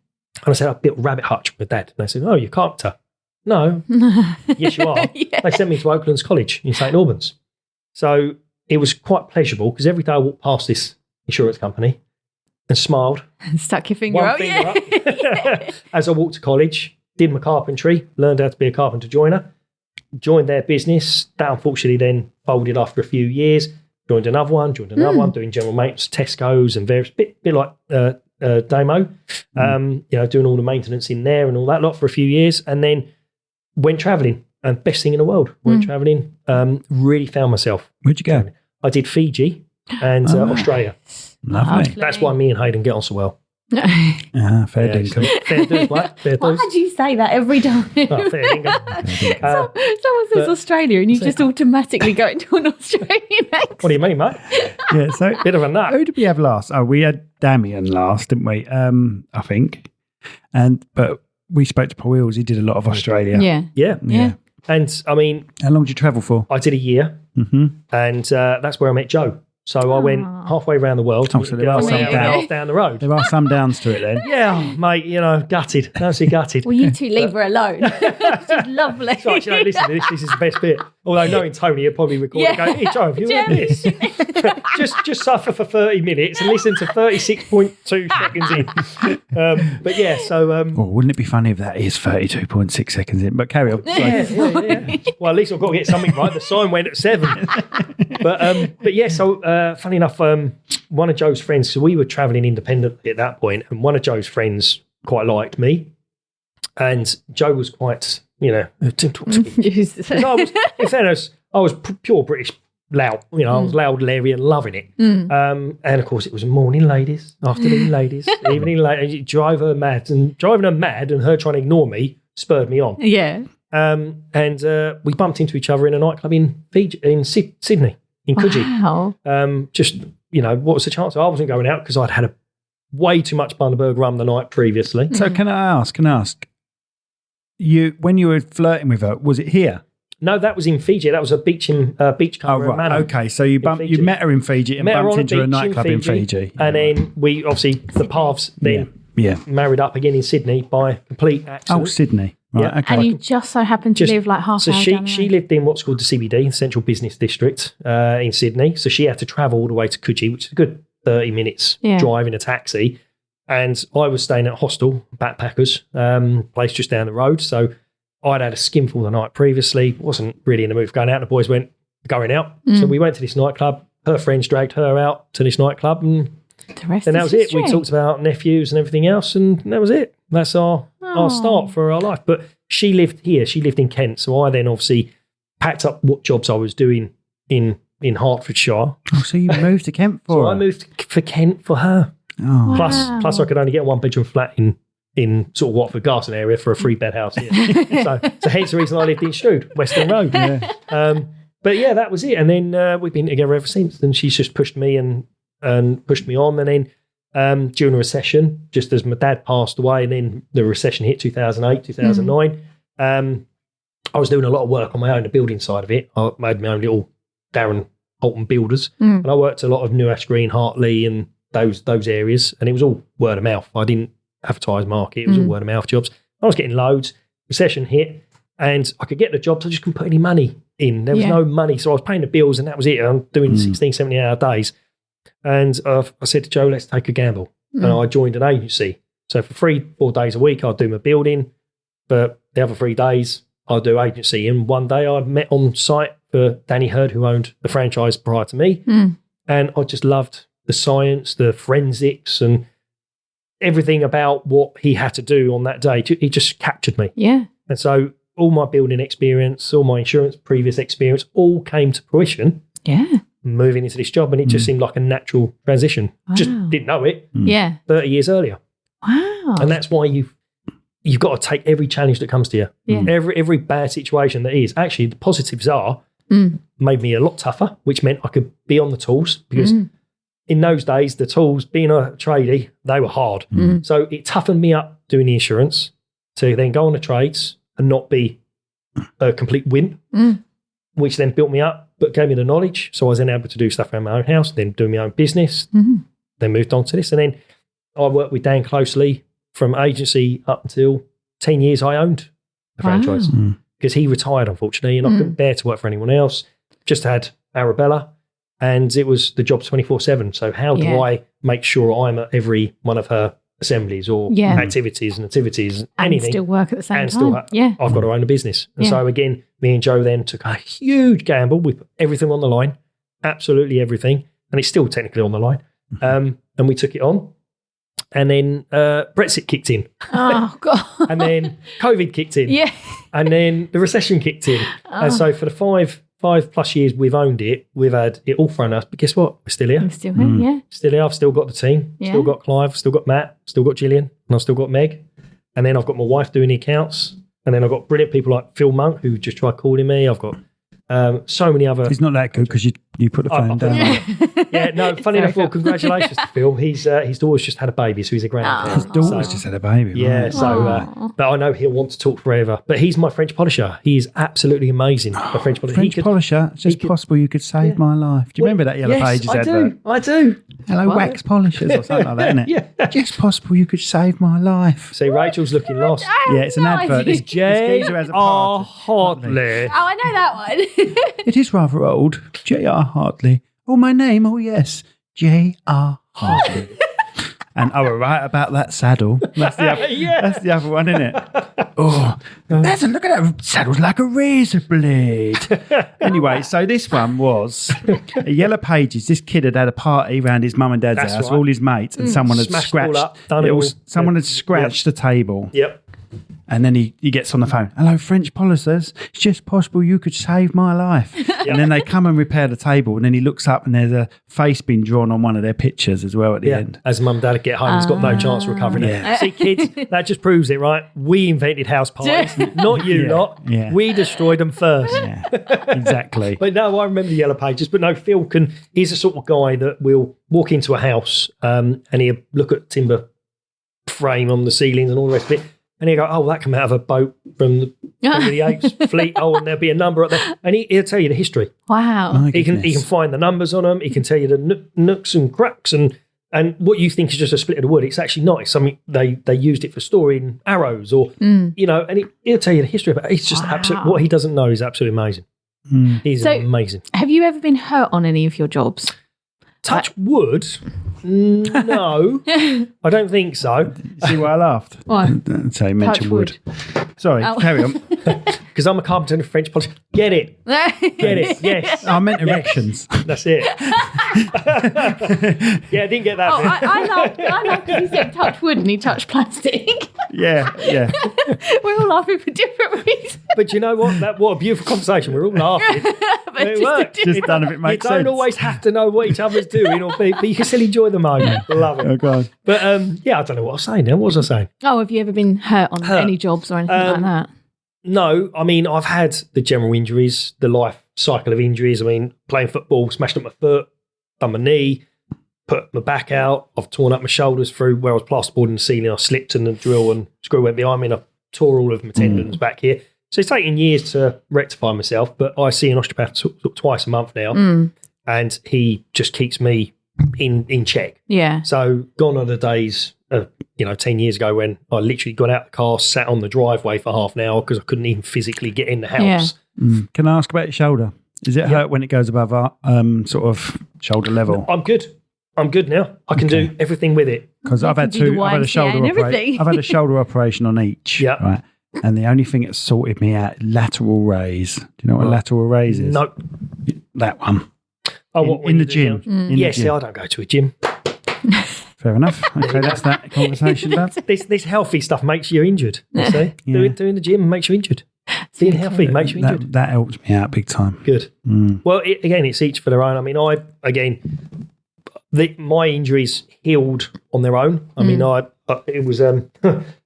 I said, I built a rabbit hutch with Dad. And they said, oh, you're a carpenter. No. Yes, you are. They sent me to Oaklands College in St Albans. So it was quite pleasurable because every day I walked past this insurance company and smiled. And stuck your finger up. As I walked to college, did my carpentry, learned how to be a carpenter joiner, joined their business. That unfortunately then folded after a few years. Joined another one, doing general maintenance, Tesco's and various, bit like Damo, doing all the maintenance in there and all that lot for a few years, and then went travelling. And best thing in the world, went travelling. Really found myself. Where'd you go? I did Fiji and Australia. Lovely. That's why me and Hayden get on so well. Fair dinkum. Fair dues, mate. Fair Why dues. do you say that every time? Fair dinkum. Someone says Australia and you just automatically go into an Australian accent. What do you mean, mate? Yeah, so Bit of a nut. Who did we have last? Oh, we had Damien last, didn't we? I think. But we spoke to Paul Hills. He did a lot of Australia. Yeah. And I mean, how long did you travel for? I did a year, and that's where I met Joe. So I went halfway around the world. So there are some half down the road. There are some downs to it then. Yeah, mate, gutted. Absolutely gutted. Well, you two leave her alone. She's lovely. So actually, listen, this is the best bit. Although knowing Tony, he'd probably record it and go, hey, Joe, have you heard this? just suffer for 30 minutes and listen to 36.2 seconds in. But yeah, so... wouldn't it be funny if that is 32.6 seconds in? But carry on. Yeah. Well, at least I've got to get something right. The sign went at 7. But yeah, so funny enough, one of Joe's friends, so we were travelling independently at that point, and one of Joe's friends quite liked me. And Joe was quite, didn't talk to me. In fairness, I was pure British loud. I was loud, Larry, and loving it. And of course, it was morning ladies, afternoon ladies, evening ladies. It drove her mad, and driving her mad and her trying to ignore me spurred me on. Yeah. And we bumped into each other in a nightclub in Fiji, in Sydney, in Coogee. Wow. Just, what was the chance? I wasn't going out because I'd had way too much Bundaberg rum the night previously. So can I ask, when you were flirting with her, was it here? No, that was in Fiji. That was a beachcomber manor. Okay, so you met her in Fiji and bumped into a nightclub in Fiji. And then we, obviously, the paths then married up again in Sydney by complete accident. Oh, Sydney. Right, yeah. okay. And you just so happened to live like half an hour down the she road. lived in what's called the CBD, the Central Business District in Sydney. So she had to travel all the way to Coogee, which is a good 30 minutes drive in a taxi. And I was staying at a hostel, Backpackers, place just down the road. So I'd had a skinful the night previously, wasn't really in the mood for going out. The boys went going out. So we went to this nightclub. Her friends dragged her out to this nightclub, and then that was it. We talked about nephews and everything else, and that was it. That's our start for our life. But she lived here. She lived in Kent. So I then obviously packed up what jobs I was doing in Hertfordshire. Oh, so you moved to Kent for her? So I moved for Kent for her. Oh. Plus I could only get a 1-bedroom flat in in sort of Watford Garson area for a 3-bed house. Yeah. so hence the reason I lived in Strood, Western Road. But yeah, that was it. And then we've been together ever since. And she's just pushed me and pushed me on. And then during the recession, just as my dad passed away, and then the recession hit 2008, 2009, I was doing a lot of work on my own, the building side of it. I made my own little Darren Holton builders. And I worked a lot of New Ash Green, Hartley, and those areas. And it was all word of mouth. I didn't advertise market. It was all word of mouth jobs. I was getting loads. Recession hit, and I could get the jobs. I just couldn't put any money in. There was no money. So I was paying the bills, and that was it. I'm doing 16, 17-hour days. And I said to Joe, let's take a gamble. And I joined an agency. So for 3-4 days a week, I'd do my building. But the other 3 days, I'd do agency. And one day I met on site for Danny Hurd, who owned the franchise prior to me. And I just loved the science, the forensics, and everything about what he had to do on that day. He just captured me. Yeah. And so all my building experience, all my insurance previous experience, all came to fruition. Yeah. Moving into this job, and it just seemed like a natural transition. Wow. Just didn't know it. Yeah. 30 years earlier. Wow. And that's why you've got to take every challenge that comes to you. Yeah. Every bad situation that is. Actually, the positives are made me a lot tougher, which meant I could be on the tools, because in those days, the tools, being a tradie, they were hard. So it toughened me up doing the insurance to then go on the trades and not be a complete wimp, which then built me up, but gave me the knowledge. So I was then able to do stuff around my own house, then doing my own business, then moved on to this. And then I worked with Dan closely from agency up until 10 years I owned the franchise, because he retired, unfortunately, and I couldn't bear to work for anyone else. Just had Arabella, and it was the job 24/7. So how do I make sure I'm at every one of her assemblies or activities, anything, and still work at the same and time? Still I've got to own a business. And so again, me and Joe then took a huge gamble. We put everything on the line, absolutely everything, and it's still technically on the line. And we took it on. And then Brexit kicked in. Oh, God. And then COVID kicked in. Yeah. And then the recession kicked in. And so for the five plus years we've owned it, we've had it all thrown at us. But guess what? We're still here. I'm still here, yeah. Still here. I've still got the team. Yeah. Still got Clive. Still got Matt. Still got Gillian. And I've still got Meg. And then I've got my wife doing the accounts. And then I've got brilliant people like Phil Monk, who just tried calling me. I've got so many other... He's not that good because you put the phone down. Yeah, no, funny enough, well, congratulations to Phil. His daughter's just had a baby, so he's a grandparent. His daughter's just had a baby, yeah, right? So, but I know he'll want to talk forever. But he's my French polisher. He is absolutely amazing, a French polisher. French polisher, it's just possible you could save my life. Do you remember that Yellow Pages advert? I do. Hello, wax polishers or something like that, isn't it? Yeah. Just possible you could save my life. See, Rachel's looking lost. Yeah, it's an advert. It's J.R. Hartley. Oh, I know that one. It is rather old. J.R. Hartley. Oh, my name. Oh, yes. J.R. Hartley. And I were right about that saddle. That's the other, that's the other one, isn't it? Oh, look at that saddle's like a razor blade. Anyway, so this one was Yellow Pages. This kid had a party around his mum and dad's house with all his mates, and someone had scratched the table. Yep. And then he gets on the phone. Hello, French polishers. It's just possible you could save my life. And then they come and repair the table. And then he looks up and there's a face being drawn on one of their pictures as well at the end. As mum and dad get home, he's got no chance of recovering it. See, kids, that just proves it, right? We invented house parties, not you lot. Yeah. We destroyed them first. Yeah, exactly. But no, I remember the Yellow Pages. But no, Phil he's the sort of guy that will walk into a house and he'll look at timber frame on the ceilings and all the rest of it. And he'll go, oh, that came out of a boat from the Apes fleet. Oh, and there'll be a number up there. And he'll tell you the history. Wow. He can find the numbers on them. He can tell you the nooks and cracks. And what you think is just a split of the wood, it's actually not. It's something they used it for storing arrows or, and he'll tell you the history about it. It's just absolutely, what he doesn't know is absolutely amazing. He's amazing. Have you ever been hurt on any of your jobs? Touch wood? No, I don't think so. See why I laughed? Why? So you mentioned wood. Sorry, carry on. Because I'm a carpenter and a French polisher. Get it. Get it. Yes. I meant erections. That's it. Yeah, I didn't get that. I love because he said touch wood and he touched plastic. Yeah. We're all laughing for different reasons. But you know what? What a beautiful conversation. We're all laughing. It worked. Just none of it makes sense. You don't always have to know what each other's doing, but you can still enjoy the moment. Love it. Oh, God. But I don't know what I was saying now. What was I saying? Oh, have you ever been hurt on any jobs or anything like that? No, I mean, I've had the general injuries, the life cycle of injuries. I mean, playing football, smashed up my foot, done my knee, put my back out. I've torn up my shoulders through where I was plasterboarding the ceiling. I slipped and the drill and screw went behind me and I tore all of my tendons back here. So it's taken years to rectify myself, but I see an osteopath twice a month now and he just keeps me in check. Yeah. So gone are the days, 10 years ago when I literally got out the car, sat on the driveway for half an hour because I couldn't even physically get in the house. Yeah. Can I ask about your shoulder? Is it hurt when it goes above our sort of shoulder level? I'm good now. I can do everything with it. Because I've had a shoulder operation on each. Yeah. Right. And the only thing that sorted me out, lateral raise. Do you know what a lateral raise is? No. That one. Oh, in the gym. Yes, I don't go to a gym. Fair enough. Okay, that's that conversation done. This healthy stuff makes you injured. You see? Doing the gym makes you injured. Being healthy makes you injured. That helped me out big time. Good. Well, it's each for their own. I mean, my injuries healed on their own. I mean, it was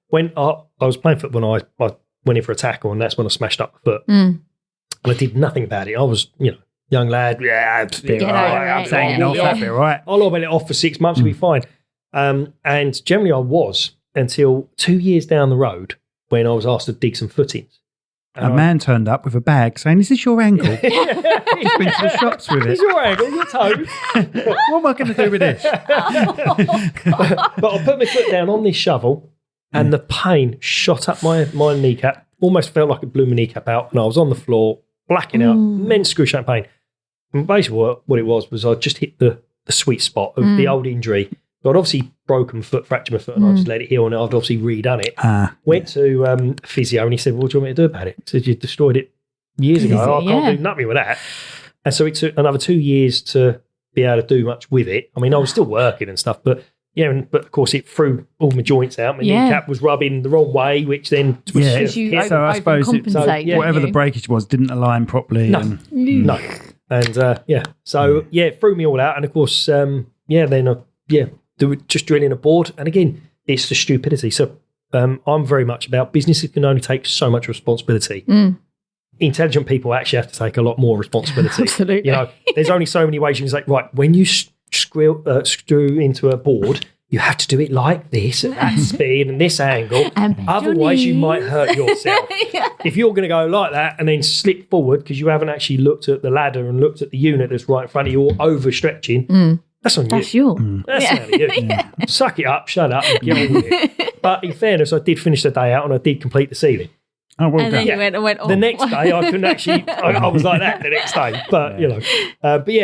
when I was playing football and I went in for a tackle and that's when I smashed up my foot. And I did nothing about it. I was, young lad. Yeah, I'm saying off that bit, right? I'll let it off for 6 months, we'll be fine. And generally I was until 2 years down the road when I was asked to dig some footings. A man turned up with a bag saying, "Is this your ankle?" He's been to the shops with it. Is your ankle, your toe? What am I going to do with this? But I put my foot down on this shovel and the pain shot up my kneecap. Almost felt like it blew my kneecap out and I was on the floor, blacking out, immense excruciating pain. And basically what it was I just hit the sweet spot of the old injury. So I'd obviously broken my foot, fractured my foot, and I just let it heal, and I'd obviously redone it. Went to physio, and he said, "Well, what do you want me to do about it?" He said, "You destroyed it years ago. I can't do nothing with that." And so it took another 2 years to be able to do much with it. I mean, I was still working and stuff, but but of course it threw all my joints out. My kneecap was rubbing the wrong way, which then twisted. So I suppose whatever the breakage was didn't align properly. No. And so it threw me all out, and of course, they were just drilling a board. And again, it's the stupidity. So I'm very much about businesses can only take so much responsibility. Intelligent people actually have to take a lot more responsibility. Absolutely. There's only so many ways you can say, right, when you screw into a board, you have to do it like this at that speed and this angle. Otherwise, you might hurt yourself. If you're going to go like that and then slip forward because you haven't actually looked at the ladder and looked at the unit that's right in front of you or overstretching, that's on you. That's you. That's on you. Suck it up, shut up, and get on with it. But in fairness, I did finish the day out and I did complete the ceiling. Oh, well and done. then you went, the next day, I couldn't actually, I was like that the next day. But,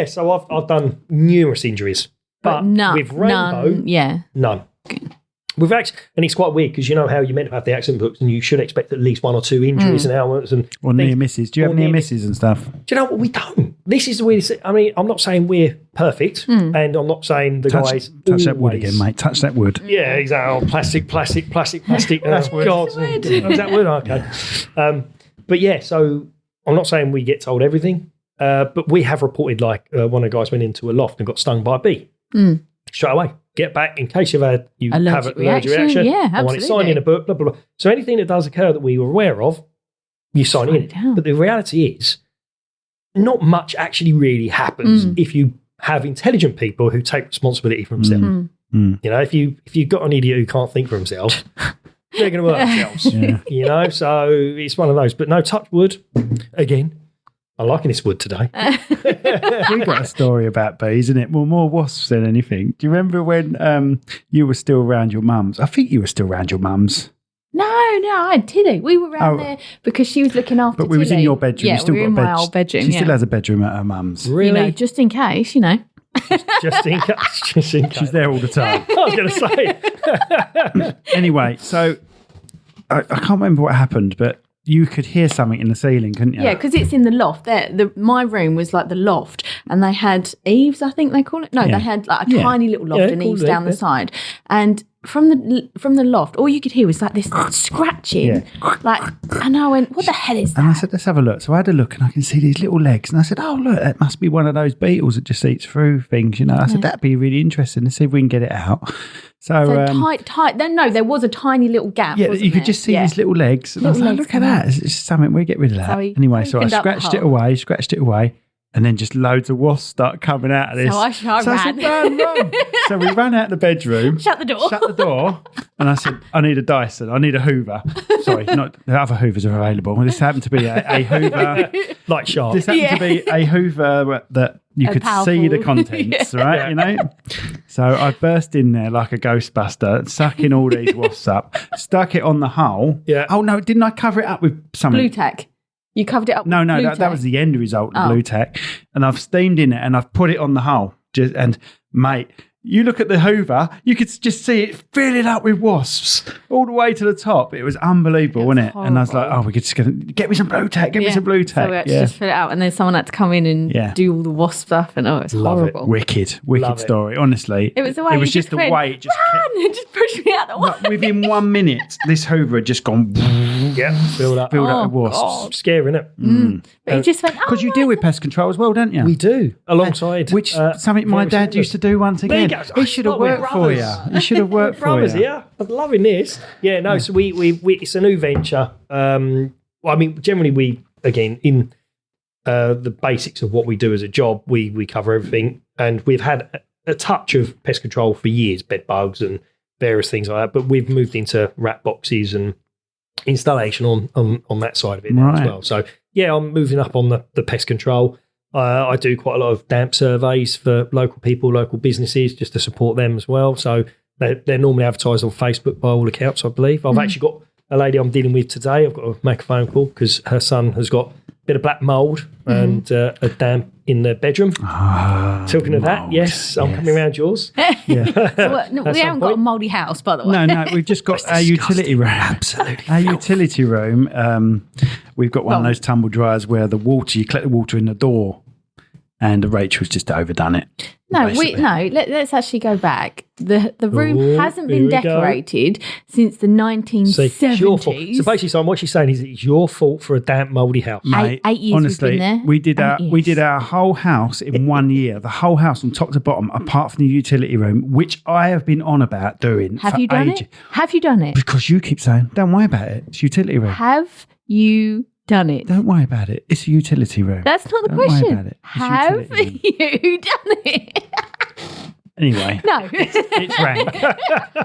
so I've done numerous injuries. But with Rainbow, none. Okay. We've actually, and it's quite weird because you know how you're meant to have the accident books and you should expect at least 1 or 2 injuries and ailments and near misses. Do you have near misses and stuff? Do you know what? We don't. This is the weirdest. I mean, I'm not saying we're perfect, and I'm not saying the guys touch that wood again, mate. Touch that wood. Yeah, exactly. Oh, plastic. That's wood. God, is that wood? Okay. But so I'm not saying we get told everything, but we have reported like one of the guys went into a loft and got stung by a bee. Straight away. Get back in case you have an allergic reaction. Yeah, I want it signed in a book, blah, blah, blah. So anything that does occur that we were aware of, you sign in. But the reality is, not much actually really happens if you have intelligent people who take responsibility for themselves. If you've got an idiot who can't think for himself, they're going to hurt themselves. So it's one of those. But no, touch wood, again, I'm liking this wood today. We got a story about bees, isn't it? Well, more wasps than anything. Do you remember when you were still around your mum's? I think you were still around your mum's. No, I had Tilly. We were around there because she was looking after Tilly. But we was in your bedroom. Yeah, you still we were in my old bedroom. She still has a bedroom at her mum's. Really? Just in case, Just in case. She's there all the time. I was going to say. Anyway, so I can't remember what happened, but you could hear something in the ceiling, couldn't you? Yeah, because it's in the loft. My room was like the loft, and they had eaves, I think they call it. No, they had like a tiny little loft and eaves down the side. And from the loft, all you could hear was like this scratching. And I went, what the hell is that? And I said, let's have a look. So I had a look, and I can see these little legs. And I said, oh, look, that must be one of those beetles that just eats through things, I said, that'd be really interesting to see if we can get it out. So tight. No, there was a tiny little gap. Yeah, you could just see these little legs. And I was like, look at that. It's something, we'll get rid of that. Anyway, so I scratched it away. And then just loads of wasps start coming out of this. So I said, run. So we ran out the bedroom. Shut the door. And I said, I need a Dyson. I need a Hoover. Sorry, not the other Hoovers are available. Well, this happened to be a Hoover. Like sharp. This happened to be a Hoover that you could see the contents, right? So I burst in there like a Ghostbuster, sucking all these wasps up, stuck it on the hull. Yeah. Oh, no, didn't I cover it up with something? Blue tack. You covered it up with blue tack. That was the end result of blue tack. And I've steamed in it and I've put it on the hull. And, mate, you look at the Hoover, you could just see it filling up with wasps all the way to the top. It was unbelievable, wasn't it? Horrible. And I was like, oh, we're just going to get me some blue tack, me some blue tack. So we had to just fill it out, and then someone had to come in and do all the wasp stuff, and it's horrible. Wicked story, honestly. It was the way it just the way it just it just pushed me out the way. Within 1 minute, this Hoover had just gone filled up with wasps. God. Scary, isn't it? But you just went, because you deal with pest control as well, don't you? We do, alongside which something my dad used to do once again. He should have worked for you. He should have worked for you. Here. I'm loving this. Yeah, no. So we it's a new venture. Generally we again in the basics of what we do as a job, we cover everything, and we've had a touch of pest control for years, bed bugs and various things like that. But we've moved into rat boxes and installation on that side of it now as well. So yeah, I'm moving up on the pest control. I do quite a lot of damp surveys for local people, local businesses, just to support them as well. So they're normally advertised on Facebook by all accounts, I believe. I've actually got a lady I'm dealing with today. I've got to make a phone call because her son has got a bit of black mould and a damp in the bedroom. Talking of that, yes, I'm coming around yours. We haven't got a mouldy house, by the way. No, we've just got our utility room. Absolutely. Our utility room, we've got one of those tumble dryers where you collect the water in the door, and Rachel's just overdone it. Let's actually go back. The room hasn't been decorated since the 1970s. Your fault. So basically, Simon, what she's saying is it's your fault for a damp, mouldy house. Mate, 8 years honestly, we've been there. we did our whole house in 1 year. The whole house from top to bottom, apart from the utility room, which I have been on about doing. Have you done it? Have you done it? Because you keep saying, don't worry about it. It's utility room. Have you done it? Don't worry about it. It's a utility room. That's not the question. Worry about it. Have you done it? Anyway, no, it's rank.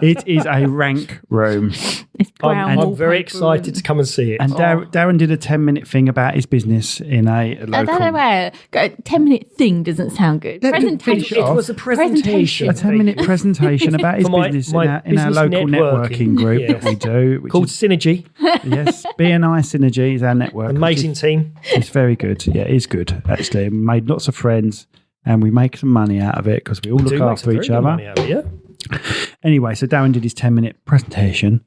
It is a rank room. It's brown. I'm very excited to come and see it. And Darren did a 10-minute thing about his business in a local. I don't know where. A 10-minute thing doesn't sound good. Presentation. It was a presentation. A 10-minute presentation about his business in our local networking group that we do. Called Synergy. Yes, BNI Synergy is our network. Amazing team. It's very good. Yeah, it is good, actually. We made lots of friends. And we make some money out of it because we all look after each other. Anyway, so Darren did his 10-minute presentation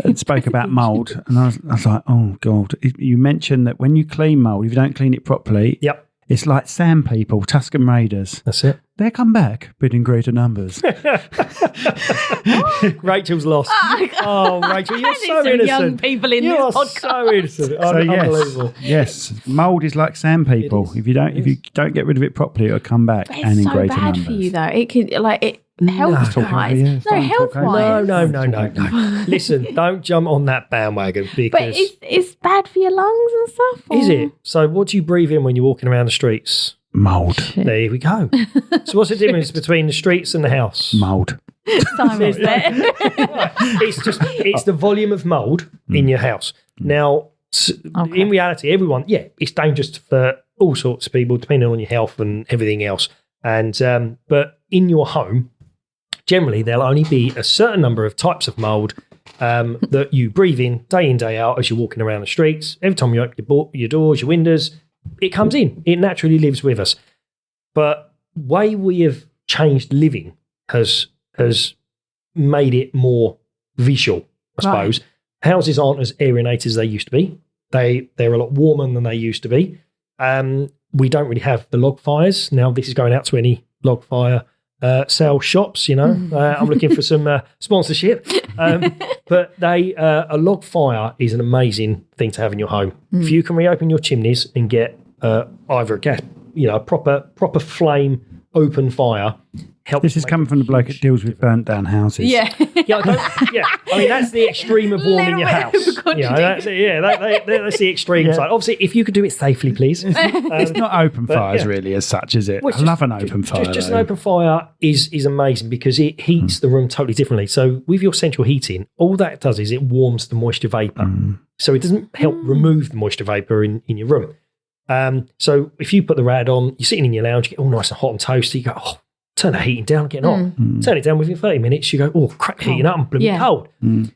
and spoke about mould. And I was like, oh, God. You mentioned that when you clean mould, if you don't clean it properly, it's like Sand People, Tuscan Raiders. That's it. They come back, but in greater numbers. Rachel's lost. Oh, Rachel, you're so innocent. Young people in this podcast. So innocent. Unbelievable. Yes, mould is like Sand People. If you don't get rid of it properly, it'll come back and in greater numbers. It's so bad for you, though. It could health-wise. Health-wise. No. Listen, don't jump on that bandwagon because it's bad for your lungs and stuff. Is it? So, what do you breathe in when you're walking around the streets? Mould. There we go. So, what's the difference between the streets and the house? Mould. Simon's there. It's the volume of mould in your house. Now, in reality, everyone, it's dangerous for all sorts of people, depending on your health and everything else. And but in your home, generally, there'll only be a certain number of types of mould that you breathe in, day out, as you're walking around the streets. Every time you open your doors, your windows, it comes in. It naturally lives with us. But the way we have changed living has made it more visual, I suppose. Houses aren't as aerated as they used to be. They're a lot warmer than they used to be. We don't really have the log fires. Now, this is going out to any log fire sale shops, I'm looking for some sponsorship. But a log fire is an amazing thing to have in your home. If you can reopen your chimneys and get either a gas, a proper flame open fire, helps. This is coming from the bloke that deals with burnt down houses. Yeah. I mean, that's the extreme of warming your house. That's the extreme side. Obviously, if you could do it safely, please. It's not open fires really as such, is it? I love an open fire. Just an open fire is amazing because it heats the room totally differently. So with your central heating, all that does is it warms the moisture vapour. So it doesn't help remove the moisture vapour in your room. So if you put the rad on, you're sitting in your lounge, you get all nice and hot and toasty, you go, turn the heating down, getting hot. Turn it down within 30 minutes, you go, crap, heating up, I'm blooming cold.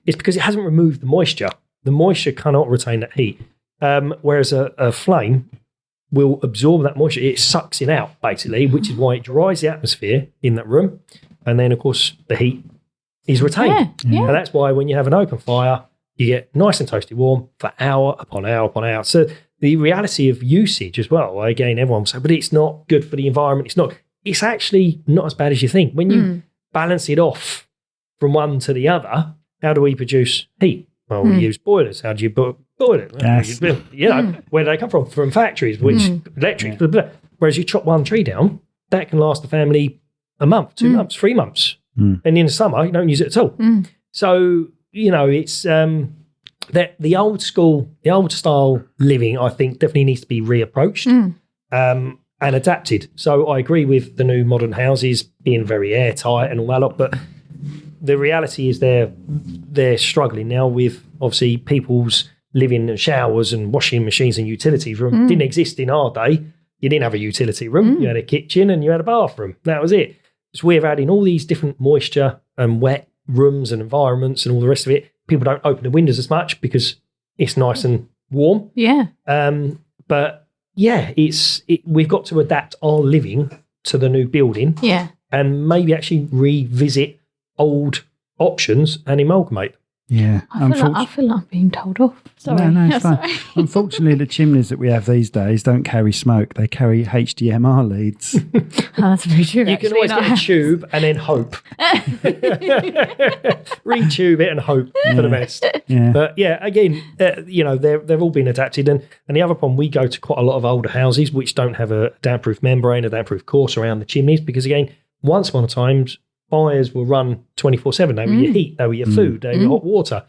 It's because it hasn't removed the moisture. The moisture cannot retain that heat. Whereas a flame will absorb that moisture. It sucks it out, basically, which is why it dries the atmosphere in that room. And then, of course, the heat is retained. And that's why when you have an open fire, you get nice and toasty warm for hour upon hour upon hour. So the reality of usage as well, again, everyone will say, but it's not good for the environment. It's actually not as bad as you think. When you balance it off from one to the other, how do we produce heat? Well, we use boilers. How do you boil it? Yes. Where do they come from? From factories, which electric, blah, blah. Whereas you chop one tree down, that can last the family a month, 2 months, 3 months. And in the summer, you don't use it at all. So, it's that the old style living, I think, definitely needs to be reapproached. And adapted. So I agree with the new modern houses being very airtight and all that lot, but the reality is they're struggling now with obviously people's living in showers and washing machines and utility room. Didn't exist in our day. You didn't have a utility room. You had a kitchen and you had a bathroom. That was it. So we're adding all these different moisture and wet rooms and environments and all the rest of it. People don't open the windows as much because it's nice and warm. Yeah. But we've got to adapt our living to the new building. Yeah. And maybe actually revisit old options and amalgamate. Yeah. I feel like I'm being told off. Sorry. No, it's fine. Unfortunately, the chimneys that we have these daes don't carry smoke. They carry HDMR leads. That's very true. You can always get a tube and then hope. Retube it and hope for the best. Yeah. But again, they've all been adapted. And the other problem, we go to quite a lot of older houses which don't have a damp-proof membrane, a damp-proof course around the chimneys because, again, once upon a time, fires were run 24/7. They were your heat, they were your food, they were your hot water.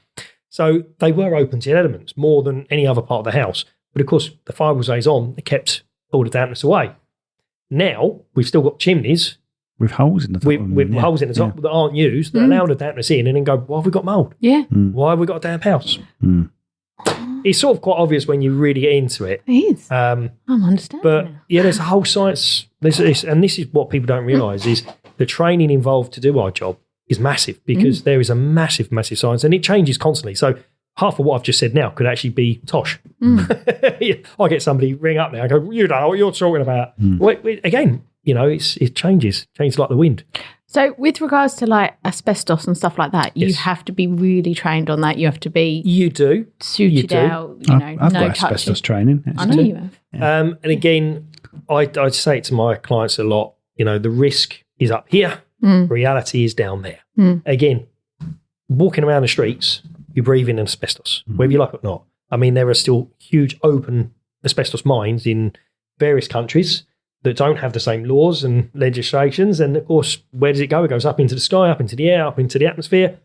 So they were open to the elements more than any other part of the house. But of course, the fire was always on. It kept all the dampness away. Now, we've still got chimneys. With holes in the top. With holes in the top that aren't used, that allow the dampness in and then go, why have we got mould? Yeah. Why have we got a damp house? It's sort of quite obvious when you really get into it. It is. I'm understanding. But now. there's a whole science. And this is what people don't realise is the training involved to do our job is massive because there is a massive, massive science and it changes constantly. So half of what I've just said now could actually be tosh. I get somebody ring up now and go, you don't know what you're talking about. Again, it changes like the wind. So with regards to like asbestos and stuff like that, you have to be really trained on that. You have to be suited out, I've no got asbestos training. I know you have. And again, I say it to my clients a lot, the risk is up here, reality is down there. Again, walking around the streets, you breathe in asbestos, whether you like it or not. I mean, there are still huge open asbestos mines in various countries that don't have the same laws and legislations. And of course, where does it go? It goes up into the sky, up into the air, up into the atmosphere,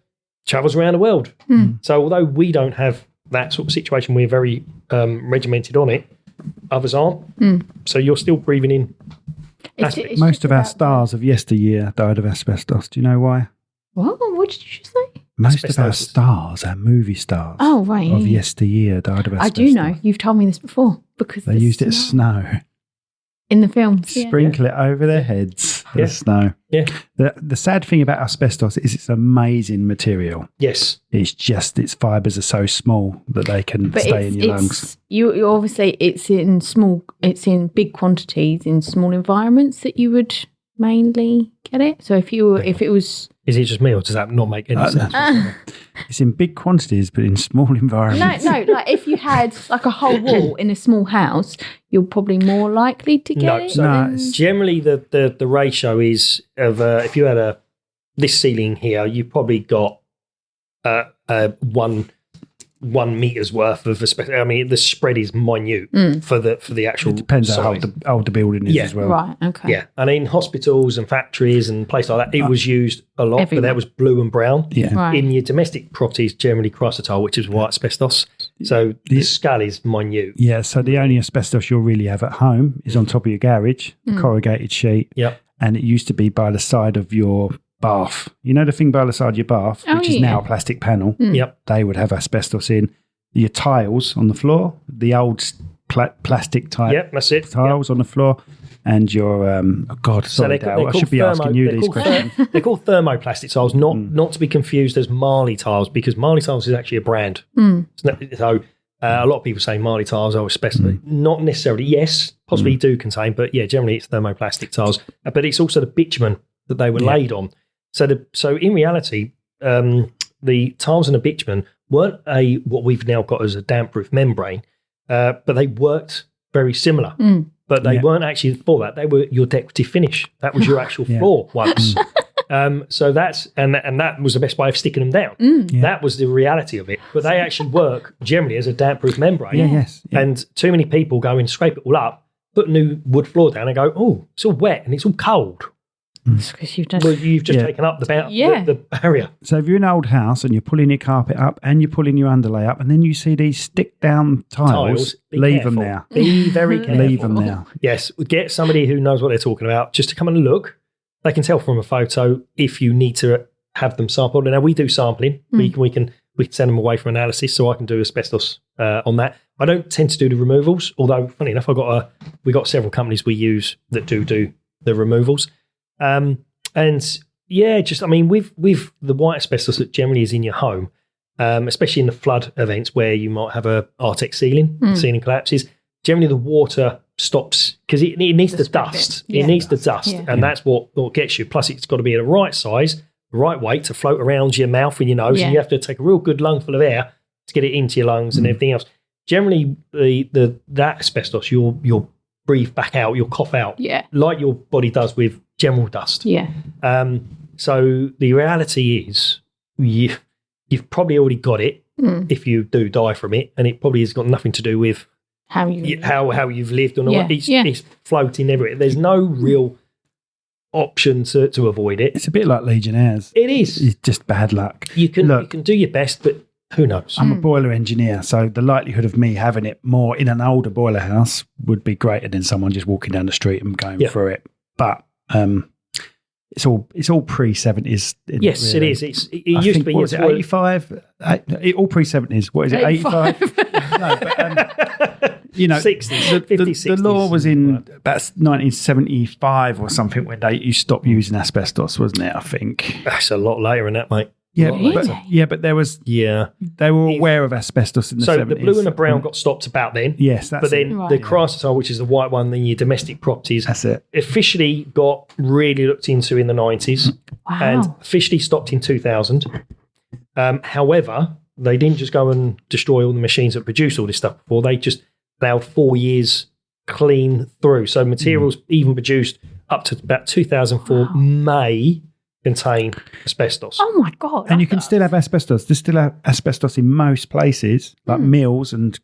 travels around the world. So although we don't have that sort of situation, we're very regimented on it, others aren't. So you're still breathing in. Most of our stars of yesteryear died of asbestos. Do you know why? What did you just say? Most of our stars, our movie stars of yesteryear died of asbestos. I do know. You've told me this before. Because they used it as snow. In the films. Sprinkle it over their heads, the snow. Yeah. The sad thing about asbestos is it's amazing material. Yes. It's just its fibres are so small that they can stay in your lungs. You obviously it's in big quantities in small environments that you would mainly get it. So if it was, Is it just me, or does that not make any sense? It's in big quantities, but in small environments. no, like if you had like a whole wall in a small house, you're probably more likely to get it. So generally the ratio is of if you had this ceiling here, you've probably got 1 meter's worth of asbestos. I mean, the spread is minute for the actual. It depends size. on how old the building is as well. Right. Okay. Yeah, and in hospitals and factories and places like that, it was used a lot, Everywhere. but that was blue and brown. Yeah. Right. In your domestic properties, generally chrysotile, which is white asbestos. So the scale is minute. Yeah, so the only asbestos you'll really have at home is on top of your garage, corrugated sheet. Yep. And it used to be by the side of your bath. You know the thing by the side of your bath, which is now a plastic panel? Yep. They would have asbestos in. Your tiles on the floor, the old plastic type Yep, that's it. tiles on the floor, and your, sorry, Dale, I should be asking you these questions. They're called thermoplastic tiles, not to be confused as Marley tiles, because Marley tiles is actually a brand. So a lot of people say Marley tiles are asbestos. Not necessarily. Yes, possibly do contain, but yeah, generally it's thermoplastic tiles. But it's also the bitumen that they were laid on. So in reality, the tiles and the bitumen weren't what we've now got as a damp-proof membrane, but they worked very similar. But they weren't actually for that. They were your decorative finish. That was your actual floor once. So that's and that was the best way of sticking them down. That was the reality of it. But they actually work generally as a damp-proof membrane. Yeah. And too many people go and scrape it all up, put new wood floor down, and go, "Oh, it's all wet and it's all cold." It's because you've done. Well, you've just taken up the barrier. So if you're in an old house and you're pulling your carpet up and you're pulling your underlay up, and then you see these stick-down tiles, leave them there. Be very careful. Leave them there. Yes, get somebody who knows what they're talking about just to come and look. They can tell from a photo if you need to have them sampled. Now we do sampling. We can send them away for analysis, so I can do asbestos on that. I don't tend to do the removals, although funny enough, we got several companies we use that do the removals. And yeah, just I mean, with the white asbestos that generally is in your home, especially in the flood events where you might have a Arctic ceiling collapses. Generally, the water stops because it needs the dust. It needs the dust, and that's what gets you. Plus, it's got to be the right size, the right weight to float around your mouth and your nose, and you have to take a real good lungful of air to get it into your lungs and everything else. Generally, that asbestos you'll breathe back out, you'll cough out, like your body does with general dust. Yeah. So the reality is, you've probably already got it if you do die from it, and it probably has got nothing to do with how you've lived on the way. It's floating everywhere. There's no real option to avoid it. It's a bit like Legionnaires. It is. It's just bad luck. You can do your best, but who knows? I'm a boiler engineer, so the likelihood of me having it more in an older boiler house would be greater than someone just walking down the street and going through it. But it's all pre-70s. Yes, really. it is. It used to be. What was it, 85? All pre-70s. What is it, 85? No, but, 60s, 50s, the law was in about 1975 or something when you stopped using asbestos, wasn't it, I think? That's a lot later than that, mate. But there was they were aware of asbestos in the 70s. So the blue and the brown got stopped about then. Yes, that's but then the chrysotile, which is the white one, then your domestic properties, that's it. Officially got really looked into in the 90s and officially stopped in 2000. However, they didn't just go and destroy all the machines that produced all this stuff before. They just allowed 4 years clean through. So materials even produced up to about 2004 may contain asbestos. Oh my God. And you can still have asbestos. There's still asbestos in most places, like mills and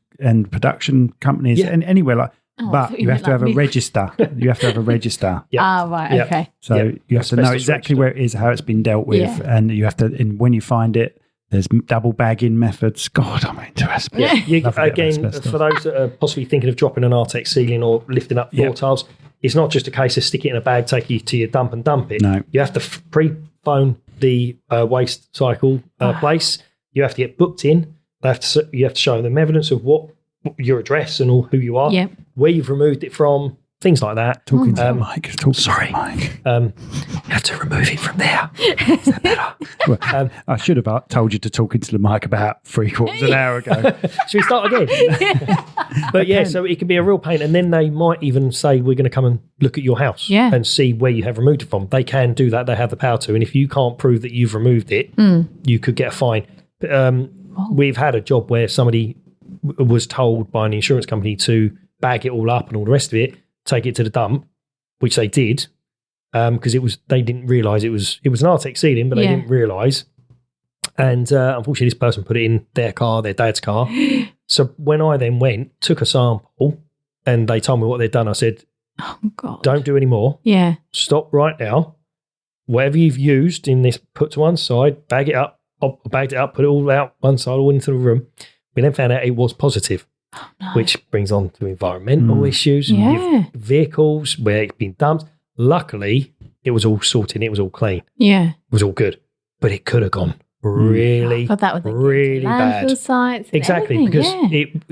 production companies and anywhere but you have to have a register. You have to have a register. Right, okay. So you have to know exactly where it is, how it's been dealt with, and you have to, and when you find it, there's double bagging methods. God, I'm into asbestos. Again, for those that are possibly thinking of dropping an Arctic ceiling or lifting up floor tiles, it's not just a case of stick it in a bag, take it to your dump and dump it. No. You have to pre-phone the waste cycle place. You have to get booked in. You have to show them evidence of what your address and who you are, where you've removed it from, things like that. Talking to the mic. Sorry. You have to remove it from there. Is that better? Well, I should have told you to talk into the mic about 3/4 an hour ago. Should we start again? But yeah, so it can be a real pain. And then they might even say, we're going to come and look at your house and see where you have removed it from. They can do that. They have the power to. And if you can't prove that you've removed it, you could get a fine. We've had a job where somebody was told by an insurance company to bag it all up and all the rest of it, take it to the dump, which they did, because they didn't realise it was an Arctic ceiling, but they didn't realise. And unfortunately, this person put it in their car, their dad's car. So when I then went, took a sample, and they told me what they'd done, I said, "Oh God, don't do any more. Yeah, stop right now. Whatever you've used in this, put to one side, bag it up." I bagged it up, put it all out one side, all into the room. We then found out it was positive, which brings on to environmental issues, vehicles where it's been dumped. Luckily, it was all sorted, it was all clean. Yeah. It was all good. But it could have gone really bad. Sites exactly, because it,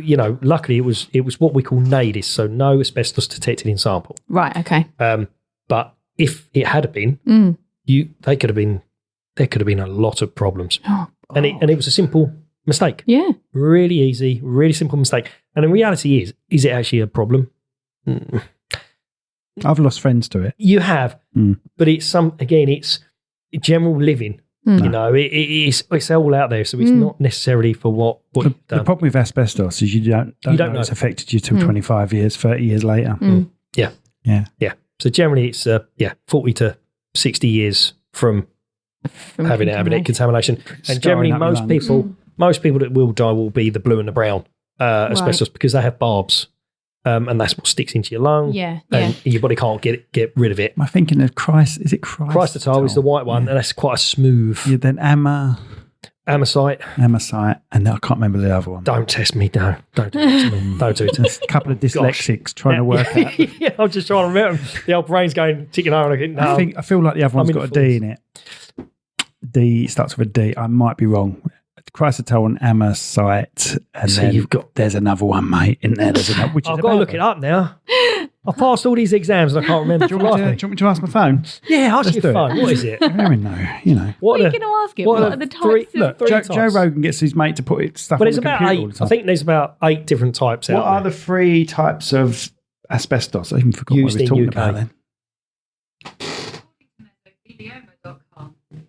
luckily it was what we call NADIS, so no asbestos detected in sample. Right, okay. But if it had been, there could have been a lot of problems. And it was a simple mistake. Yeah. Really easy, really simple mistake. And the reality is it actually a problem? I've lost friends to it. You have, but it's it's general living. It's all out there, so it's not necessarily for what you've done. The problem with asbestos is you don't know it's affected you till 25 years, 30 years later. Yeah. So generally it's 40 to 60 years from having it contamination. And generally most people that will die will be the blue and the brown asbestos because they have barbs. And that's what sticks into your lung. And your body can't get rid of it. Am I thinking of is it Chrysotile is the white one, and that's quite a smooth. Yeah, then Amosite, and I can't remember the other one. Don't test me, no. Don't do it to me. Don't do it to me. A couple of dyslexics trying to work out. I'm just trying to remember. The old brain's going ticking over. I feel like the other one's got a D in it. D starts with a D. I might be wrong. Chrysotile and Amosite, and so then there's another one, mate, in there. There's another. I've got to look it up now. I've passed all these exams and I can't remember. Do you want me to ask my phone? Yeah, ask your phone. What is it? I don't know. What are you going to ask it? What are the types? Look, Joe Rogan gets his mate to put stuff on the computer all the time. I think there's about 8 different types out there. What are the 3 types of asbestos? I even forgot what we were talking about then.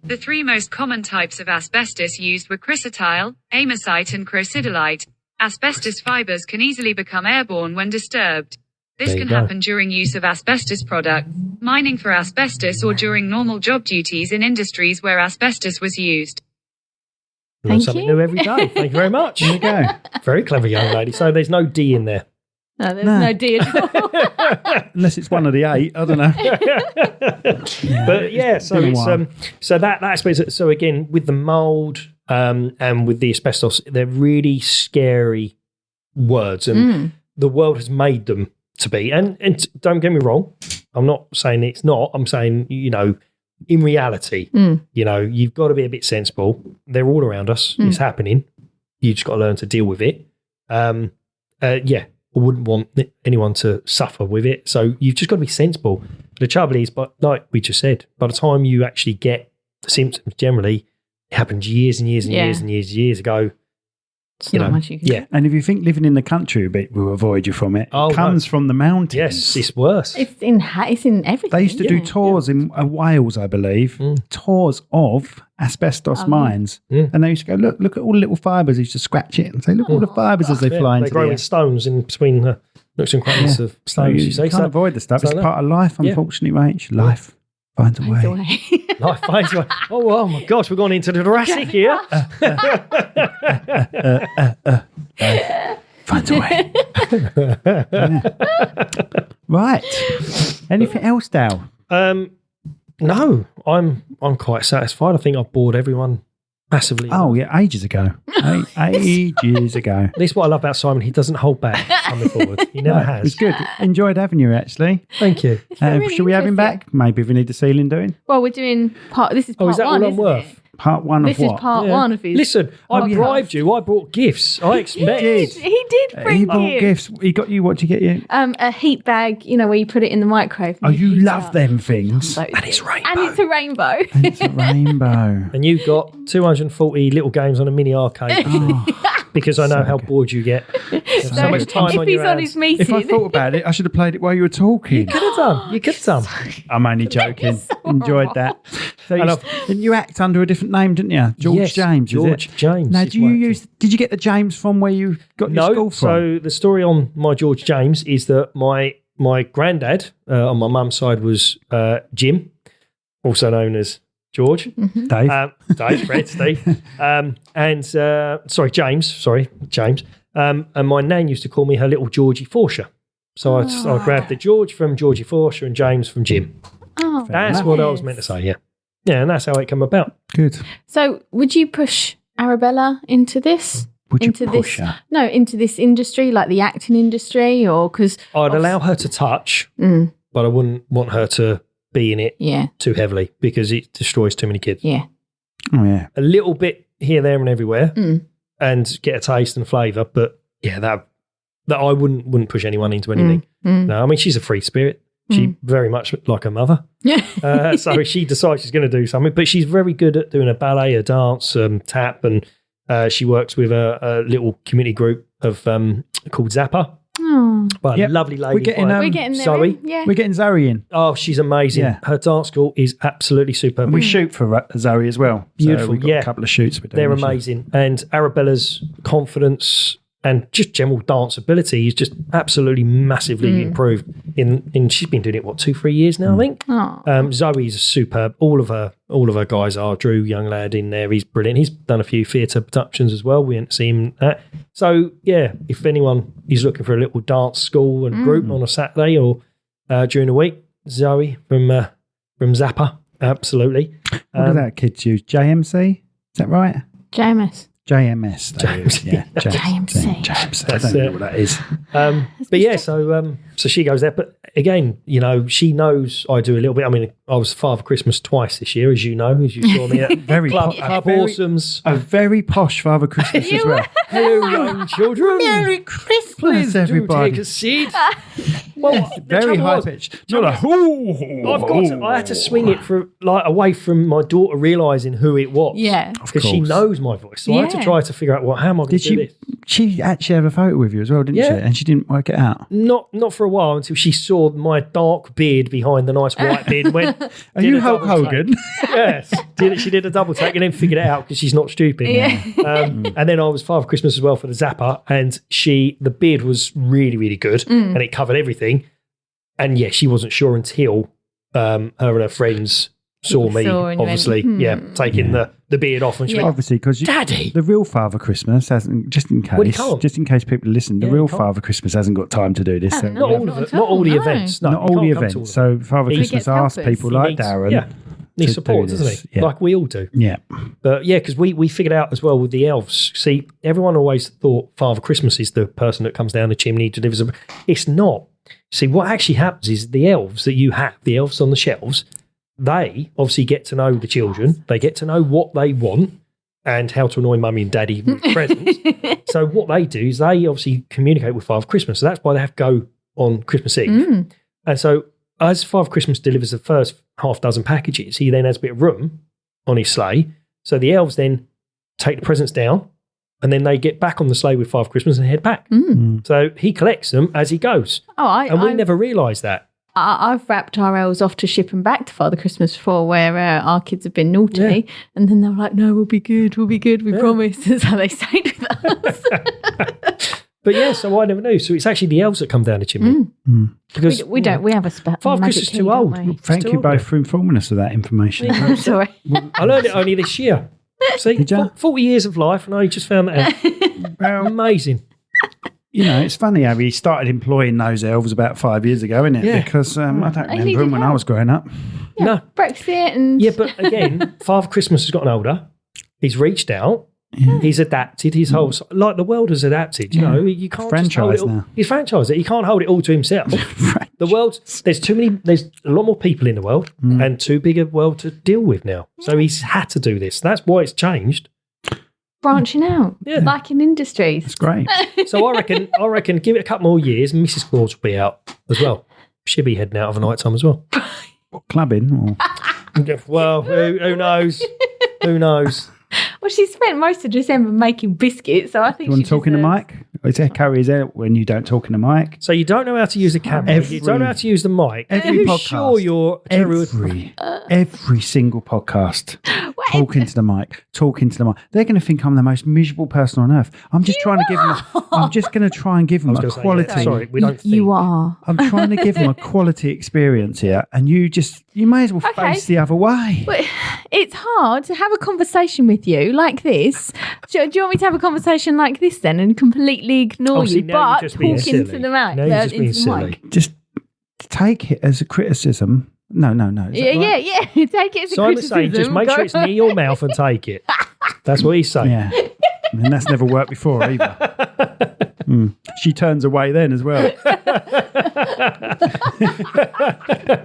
The 3 most common types of asbestos used were chrysotile, amosite and crocidolite. Asbestos fibers can easily become airborne when disturbed. This can happen during use of asbestos products, mining for asbestos, or during normal job duties in industries where asbestos was used. Learn something new every day. Thank you very much. There you go. Very clever young lady. So there's no D in there. No, there's no D at all. Unless it's one of the 8, I don't know. But yeah, so it's so that aspect. So again, with the mold and with the asbestos, they're really scary words, and the world has made them to be. And don't get me wrong, I'm not saying it's not. I'm saying in reality, you've got to be a bit sensible. They're all around us. It's happening. You just got to learn to deal with it. I wouldn't want anyone to suffer with it. So you've just got to be sensible. The trouble is, but like we just said, by the time you actually get the symptoms, generally, it happened years and years and years ago. Not much you can do. And if you think living in the country will avoid you from it, it comes from the mountains. Yes, it's worse. It's in everything. They used to do tours in Wales, I believe, tours of asbestos mines. And they used to go, look at all the little fibres. They used to scratch it and say, look at all the fibres as they fly into the air. They grow in stones in between the nooks and crannies of stones. So you can't avoid the stuff. It's part of life, unfortunately, mate. Life finds a way. Life finds a way. Oh my gosh, we're going into the Jurassic here. Finds a way. Right. Anything else, Dal? No, I'm quite satisfied. I think I've bored everyone massively. Oh yeah, ages ago. Ages ago. This is what I love about Simon. He doesn't hold back coming forward. He never has. It's good. Enjoyed having you, actually. Thank you. Really should we have him back? Maybe if we need the ceiling doing. Well, we're doing part. This is part is that one, all on Worth? Part one This of is what? part one of his. Listen, I bribed you. I brought gifts. I expect. He did bring He bought gifts. He got you, what did he get you? A heat bag, where you put it in the microwave. Oh, you heat it love up. them things. And it's rainbow. And it's a rainbow. It's a rainbow. And you got 240 little games on a mini arcade. Because I know how bored you get. So much time if on he's your on hands. his meeting. If I thought about it, I should have played it while you were talking. Could have done. You could have done. I'm only joking. Enjoyed that. So and you act under a different name, didn't you? George Yes, James, George is it? James Now, is do you my use? Did you get the James from where you got your school from? So the story on my George James is that my granddad on my mum's side was Jim, also known as George. Dave. Dave, Fred, Steve. James. And my nan used to call me her little Georgie Forsher. So I grabbed the George from Georgie Forsher and James from Jim. Oh, That's what I was meant to say, yeah. Yeah, and that's how it came about. Good. So, would you push Arabella into this? Would you into push this? her? No, into this industry, like the acting industry, or because I'd allow her to touch, but I wouldn't want her to be in it too heavily because it destroys too many kids. Yeah. Oh, yeah. A little bit here, there, and everywhere, and get a taste and flavour. But yeah, that I wouldn't push anyone into anything. No, I mean she's a free spirit. She very much like her mother. Yeah. So she decides she's going to do something, but she's very good at doing a ballet, a dance, tap, and she works with a little community group of called Zappa. Oh. By a lovely lady. We're getting there. Zoe. Yeah. We're getting Zoe in. Oh, she's amazing. Yeah. Her dance school is absolutely superb. And we shoot for Zoe as well. Beautiful, So we've got a couple of shoots. They're amazing. And Arabella's confidence and just general dance ability is just absolutely massively improved. In she's been doing it 2-3 years now, I think. Oh. Zoe's superb. All of her guys are. Drew, young lad in there, he's brilliant. He's done a few theatre productions as well. We went to see him. So yeah, if anyone is looking for a little dance school and group on a Saturday or during the week, Zoe from Zappa, absolutely. What do that kids use? JMC? Is that right? JMS. JMS. James, Yeah. JMC. JMC. I don't know what that is. But yeah, so she goes there. But again, she knows I do a little bit. I mean, I was Father Christmas twice this year, as you know, as you saw me at Very Club very- Awesomes. A very posh Father Christmas as well. Hello, young children. Merry Christmas, Please everybody. do take a seat. Well, the Very trouble high was, pitched. You're like, I had to swing it away from my daughter realising who it was. Yeah. Because she course. knows my voice. So I had to Yeah. try to figure out, how am I going Did to do this? she actually have a photo with you as well, didn't Yeah. she? And she didn't work it out. Not for a while until she saw my dark beard behind the nice white beard. Are you Hulk Hogan? Yes. She did a double take and then figured it out because she's not stupid. Yeah. And then I was Father Christmas as well for the Zappa, and the beard was really, really good and it covered everything. And yeah, she wasn't sure until her and her friends saw me, Saw and obviously, taking the beard off, and she went, Obviously, because Daddy! the real Father Christmas hasn't. Just in Well, he can't. people listen, the Yeah, real he can't. Father Christmas hasn't got time to do this. So not all of it, not all the events, no, not he all the can't come to events. all of So Father He Christmas gets asks helpers. people He like needs- Darren. yeah. Needs to support, do doesn't this. he? Yeah. Like we all do. Yeah. But yeah, because we figured out as well with the elves. See, everyone always thought Father Christmas is the person that comes down the chimney, delivers them. It's not. See, what actually happens is the elves that you have, the elves on the shelves, they obviously get to know the children. They get to know what they want and how to annoy mummy and daddy with presents. So what they do is they obviously communicate with Father Christmas. So that's why they have to go on Christmas Eve. And so as Father Christmas delivers the first half dozen packages, he then has a bit of room on his sleigh. So the elves then take the presents down and then they get back on the sleigh with Father Christmas and head back. So he collects them as he goes. And we never realised that. I've wrapped our elves off to ship them back to Father Christmas before, where our kids have been naughty, and then they're like, "No, we'll be good, we promise." That's how they stayed with us. But yeah, so I never knew. So it's actually the elves that come down the chimney. Because we don't. We have a Father Christmas is too old. Thank you both for informing us of that information. I'm sorry. I learned it only this year. See, Did ya? 40 years of life, and I just found that out. Well, Amazing. it's funny how he started employing those elves about 5 years ago, isn't it? Yeah. Because I don't remember needed them when I help. was growing up. No. Brexit and Yeah, but again, Father Christmas has gotten older. He's reached out. He's adapted his whole, like the world has adapted. You know, you can't just hold Franchise it all. now. He's franchised it. He can't hold it all to himself. The world, there's a lot more people in the world and too big a world to deal with now. So he's had to do this. That's why it's changed. Branching out, Yeah. like in industries. It's great. So I reckon give it a couple more years and Mrs. Claus will be out as well. She'll be heading out of the night time as well. What, clubbing? Or? Well, who knows? Who knows? Well, she spent most of December making biscuits, so I think You want to talk in the mic? It's echo is out when you don't talk in the mic. So you don't know how to use a camera. You don't know how to use the mic. Every Who's podcast. sure you're Every single podcast. Talking to the mic. They're going to think I'm the most miserable person on earth. I'm just trying to give them. I'm just going to try and give them a quality. Sorry, we don't. You are. I'm trying to give them a quality experience here, and you may as well face the other way. But it's hard to have a conversation with you like this. Do you want me to have a conversation like this then and completely ignore See, you, now but you're just being talk silly. into the mic? Now you're just being silly. Just take it as a criticism. No. Is that right? Yeah. Take it as a Simon's saying criticism. just make sure it's near your mouth and take it. That's what he's saying. Yeah. And that's never worked before either. She turns away then as well.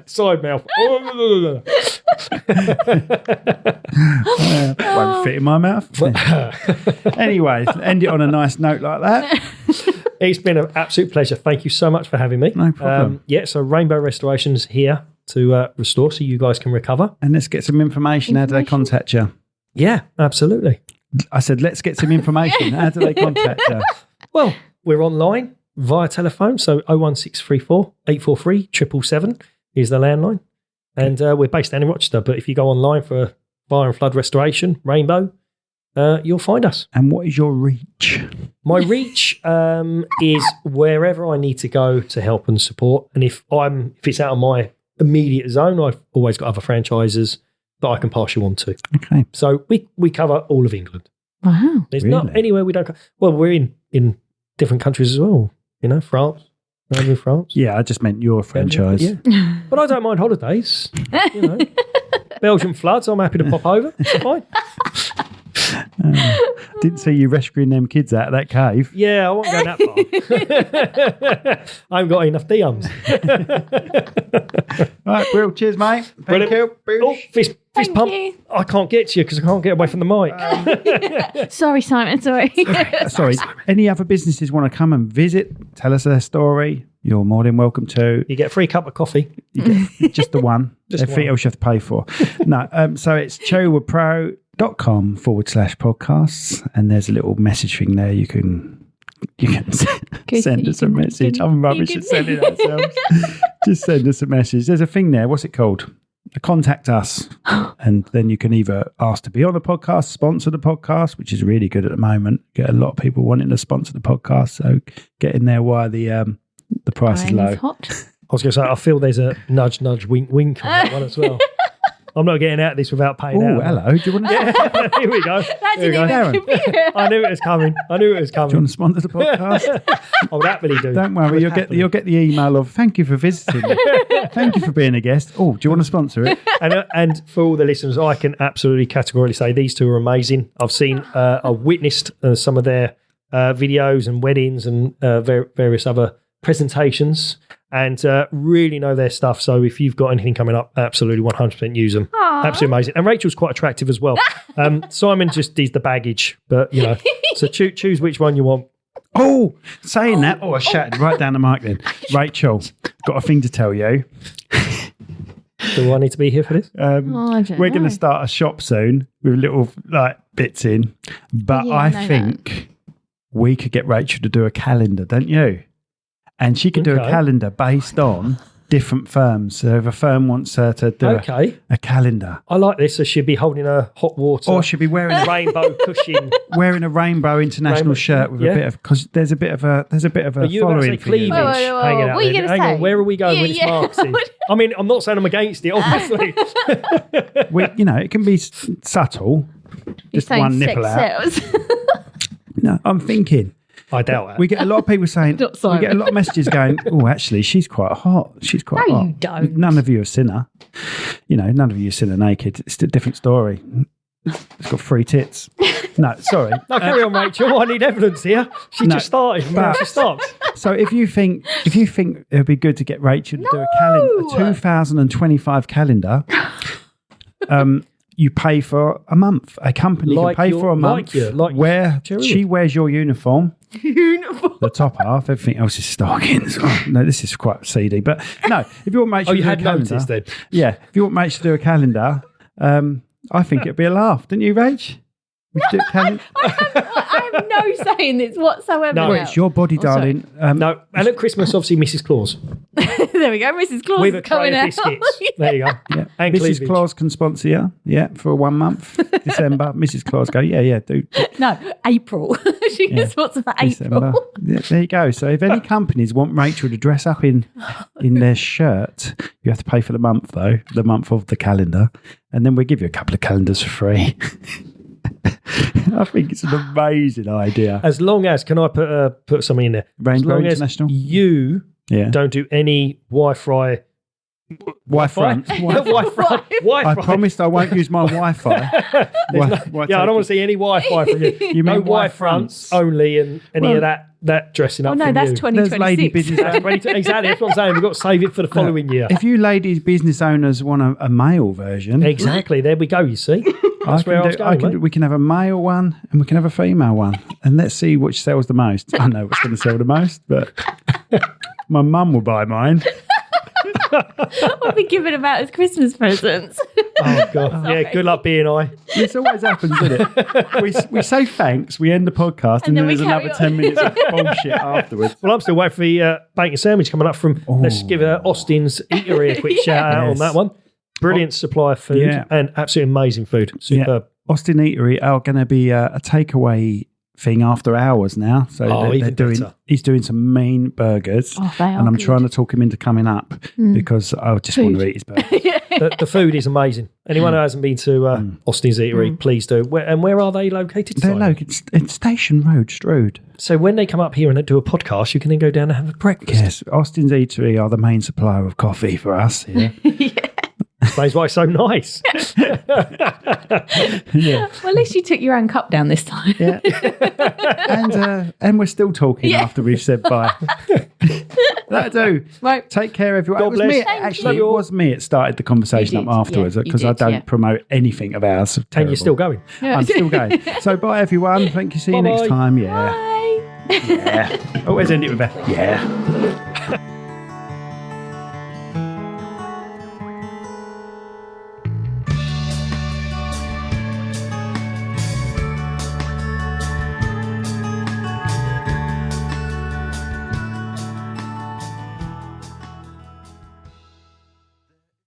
Side mouth. Won't fit in my mouth. Anyway, end it on a nice note like that. It's been an absolute pleasure. Thank you so much for having me. No problem. So Rainbow Restorations here to restore so you guys can recover. And let's get some information. How do they contact you? Yeah, absolutely. I said, let's get some information. How do they contact you? Well, we're online via telephone. So 01634 843 777 is the landline. And we're based down in Rochester. But if you go online for fire and flood restoration, Rainbow, you'll find us. And what is your reach? My reach is wherever I need to go to help and support. And if it's out of my immediate zone, I've always got other franchises that I can pass you on to. Okay. So we cover all of England. Wow. There's Really? not anywhere we don't go. Well, we're in different countries as well. France. I'm in France. Yeah, I just meant your franchise. Yeah. But I don't mind holidays. Belgian floods, I'm happy to pop over. It's fine. Didn't see you rescuing them kids out of that cave. Yeah, I won't go that far. I haven't got enough DMs. Right, Will, cheers, mate. Thank you. Oh, fist Thank pump. you. I can't get to you because I can't get away from the mic. Sorry, Simon. Sorry. Sorry, any other businesses want to come and visit, tell us their story, you're more than welcome to. You get a free cup of coffee. You get just the one. Just Everything one. else you have to pay for. No, so it's cherrywoodpro.com/podcasts, and there's a little message thing there. You can send us a message. I'm rubbish at sending ourselves. Just send us a message. There's a thing there. What's it called? Contact us, and then you can either ask to be on the podcast, sponsor the podcast, which is really good at the moment. Get a lot of people wanting to sponsor the podcast, so get in there while the price is low. Hot. I was going to say, I feel there's a nudge, wink, wink on that one as well. I'm not getting out of this without paying Oh, out. hello. Do you want to? Here we go. That Here we didn't go. even compute. I knew it was coming. Do you want to sponsor the podcast? I would happily do. Don't worry, you'll get the email of thank you for visiting. Thank you for being a guest. Oh, do you want to sponsor it? And for all the listeners, I can absolutely categorically say these two are amazing. I've witnessed some of their videos and weddings and various other presentations, and really know their stuff. So if you've got anything coming up, absolutely 100% use them. Aww. Absolutely amazing. And Rachel's quite attractive as well. Simon just is the baggage, but so choose which one you want. Oh, saying that. Oh, I shouted right down the mic then. Rachel, got a thing to tell you. Do I need to be here for this? I don't We're going know. to start a shop soon with little bits in, but Yeah, I I know think we could get Rachel to do a calendar, don't you? And she could do a Okay. calendar based on different firms. So if a firm wants her to do a calendar, I like this. So she'd be holding a hot water or she'd be wearing a rainbow cushion. wearing a rainbow international Rainbow, shirt with yeah. a bit of, because there's a bit of a Are you about to following say for you. cleavage Wait, hanging out what are you there? gonna Hang say? on, where are we going when it's Yeah. Marxy? I mean, I'm not saying I'm against it, obviously. It can be subtle, just Saying one nipple sex out. sells. No, I'm thinking. I doubt that. We get a lot of people saying, Not we Simon. get a lot of messages going, oh, actually, she's quite hot. She's quite No, hot. you don't. None of you have seen her. None of you have seen her naked. It's a different story. It's got 3 tits. No, sorry. No, carry on, Rachel. I need evidence here. She No, just started. Now she stopped. So if you think it'd be good to get Rachel to do a 2025 calendar, you pay for a month. A company can pay for a month where she wears your uniform. The top half, everything else is stockings. Oh, no, this is quite seedy. But no, if you want Rachel to do a calendar, noticed then. Yeah, if you want Rachel to do a calendar, I think it'd be a laugh, didn't you, Rach? I have no say in this whatsoever. No, it's your body, darling. No, and at Christmas, obviously, Mrs. Claus. There we go, Mrs. Claus With is a tray coming of out. biscuits. There you go. Yeah. And Mrs. cleavage. Claus can sponsor you, for 1 month, December. Mrs. Claus go, do. No, April. She can sponsor for December. April. Yeah, there you go. So if any companies want Rachel to dress up in their shirt, you have to pay for the month, though, the month of the calendar. And then we give you a couple of calendars for free. I think it's an amazing idea. As long as, can I put something in there? Rainbow as long International? As you don't do any Wi-Fi. Wi-Fi. I promised I won't use my Wi-Fi. I don't want to see any Wi-Fi from you. You no mean Wi-Fronts only and any of that dressing up. Oh no, from that's you. 2026. There's lady business. Exactly, that's what I'm saying. We've got to save it for the following year. If you ladies business owners want a male version, Exactly, there we go. You see, that's where I was going. Mate. We can have a male one and we can have a female one, and let's see which sells the most. I know what's going to sell the most, but my mum will buy mine. I'll be giving them out as Christmas presents. Oh God! Yeah, good luck being I. This always happens, doesn't it? We say thanks, we end the podcast, and then there's another 10 minutes of bullshit afterwards. Well, I'm still waiting for the bacon sandwich coming up from. Let's give Austin's Eatery a quick shout out on that one. Brilliant supply of food and absolutely amazing food. Superb. Yeah. Austin Eatery are going to be a takeaway thing after hours now. So he's doing some mean burgers. Oh, they are and I'm good. trying to talk him into coming up because I just want to eat his burgers. The food is amazing. Anyone who hasn't been to Austin's Eatery, please do. Where are they located? They're located in Station Road, Strood. So when they come up here and do a podcast, you can then go down and have a breakfast. Yes, Austin's Eatery are the main supplier of coffee for us here. Explains why it's so nice. Yeah. Well, at least you took your own cup down this time. Yeah. And we're still talking after we've said bye. That'll do. Right. Take care, everyone. God It was bless. me. Thank Actually, you. it was me. It started the conversation up afterwards because I don't promote anything of ours. And you're still going. I'm still going. So bye, everyone. Thank you. See you next time. Yeah. Bye. Yeah. Always end it with a yeah.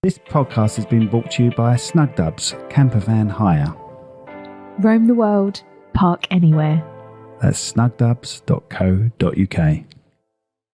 This podcast has been brought to you by Snug Dubs Camper Van Hire. Roam the world, park anywhere. That's snugdubs.co.uk.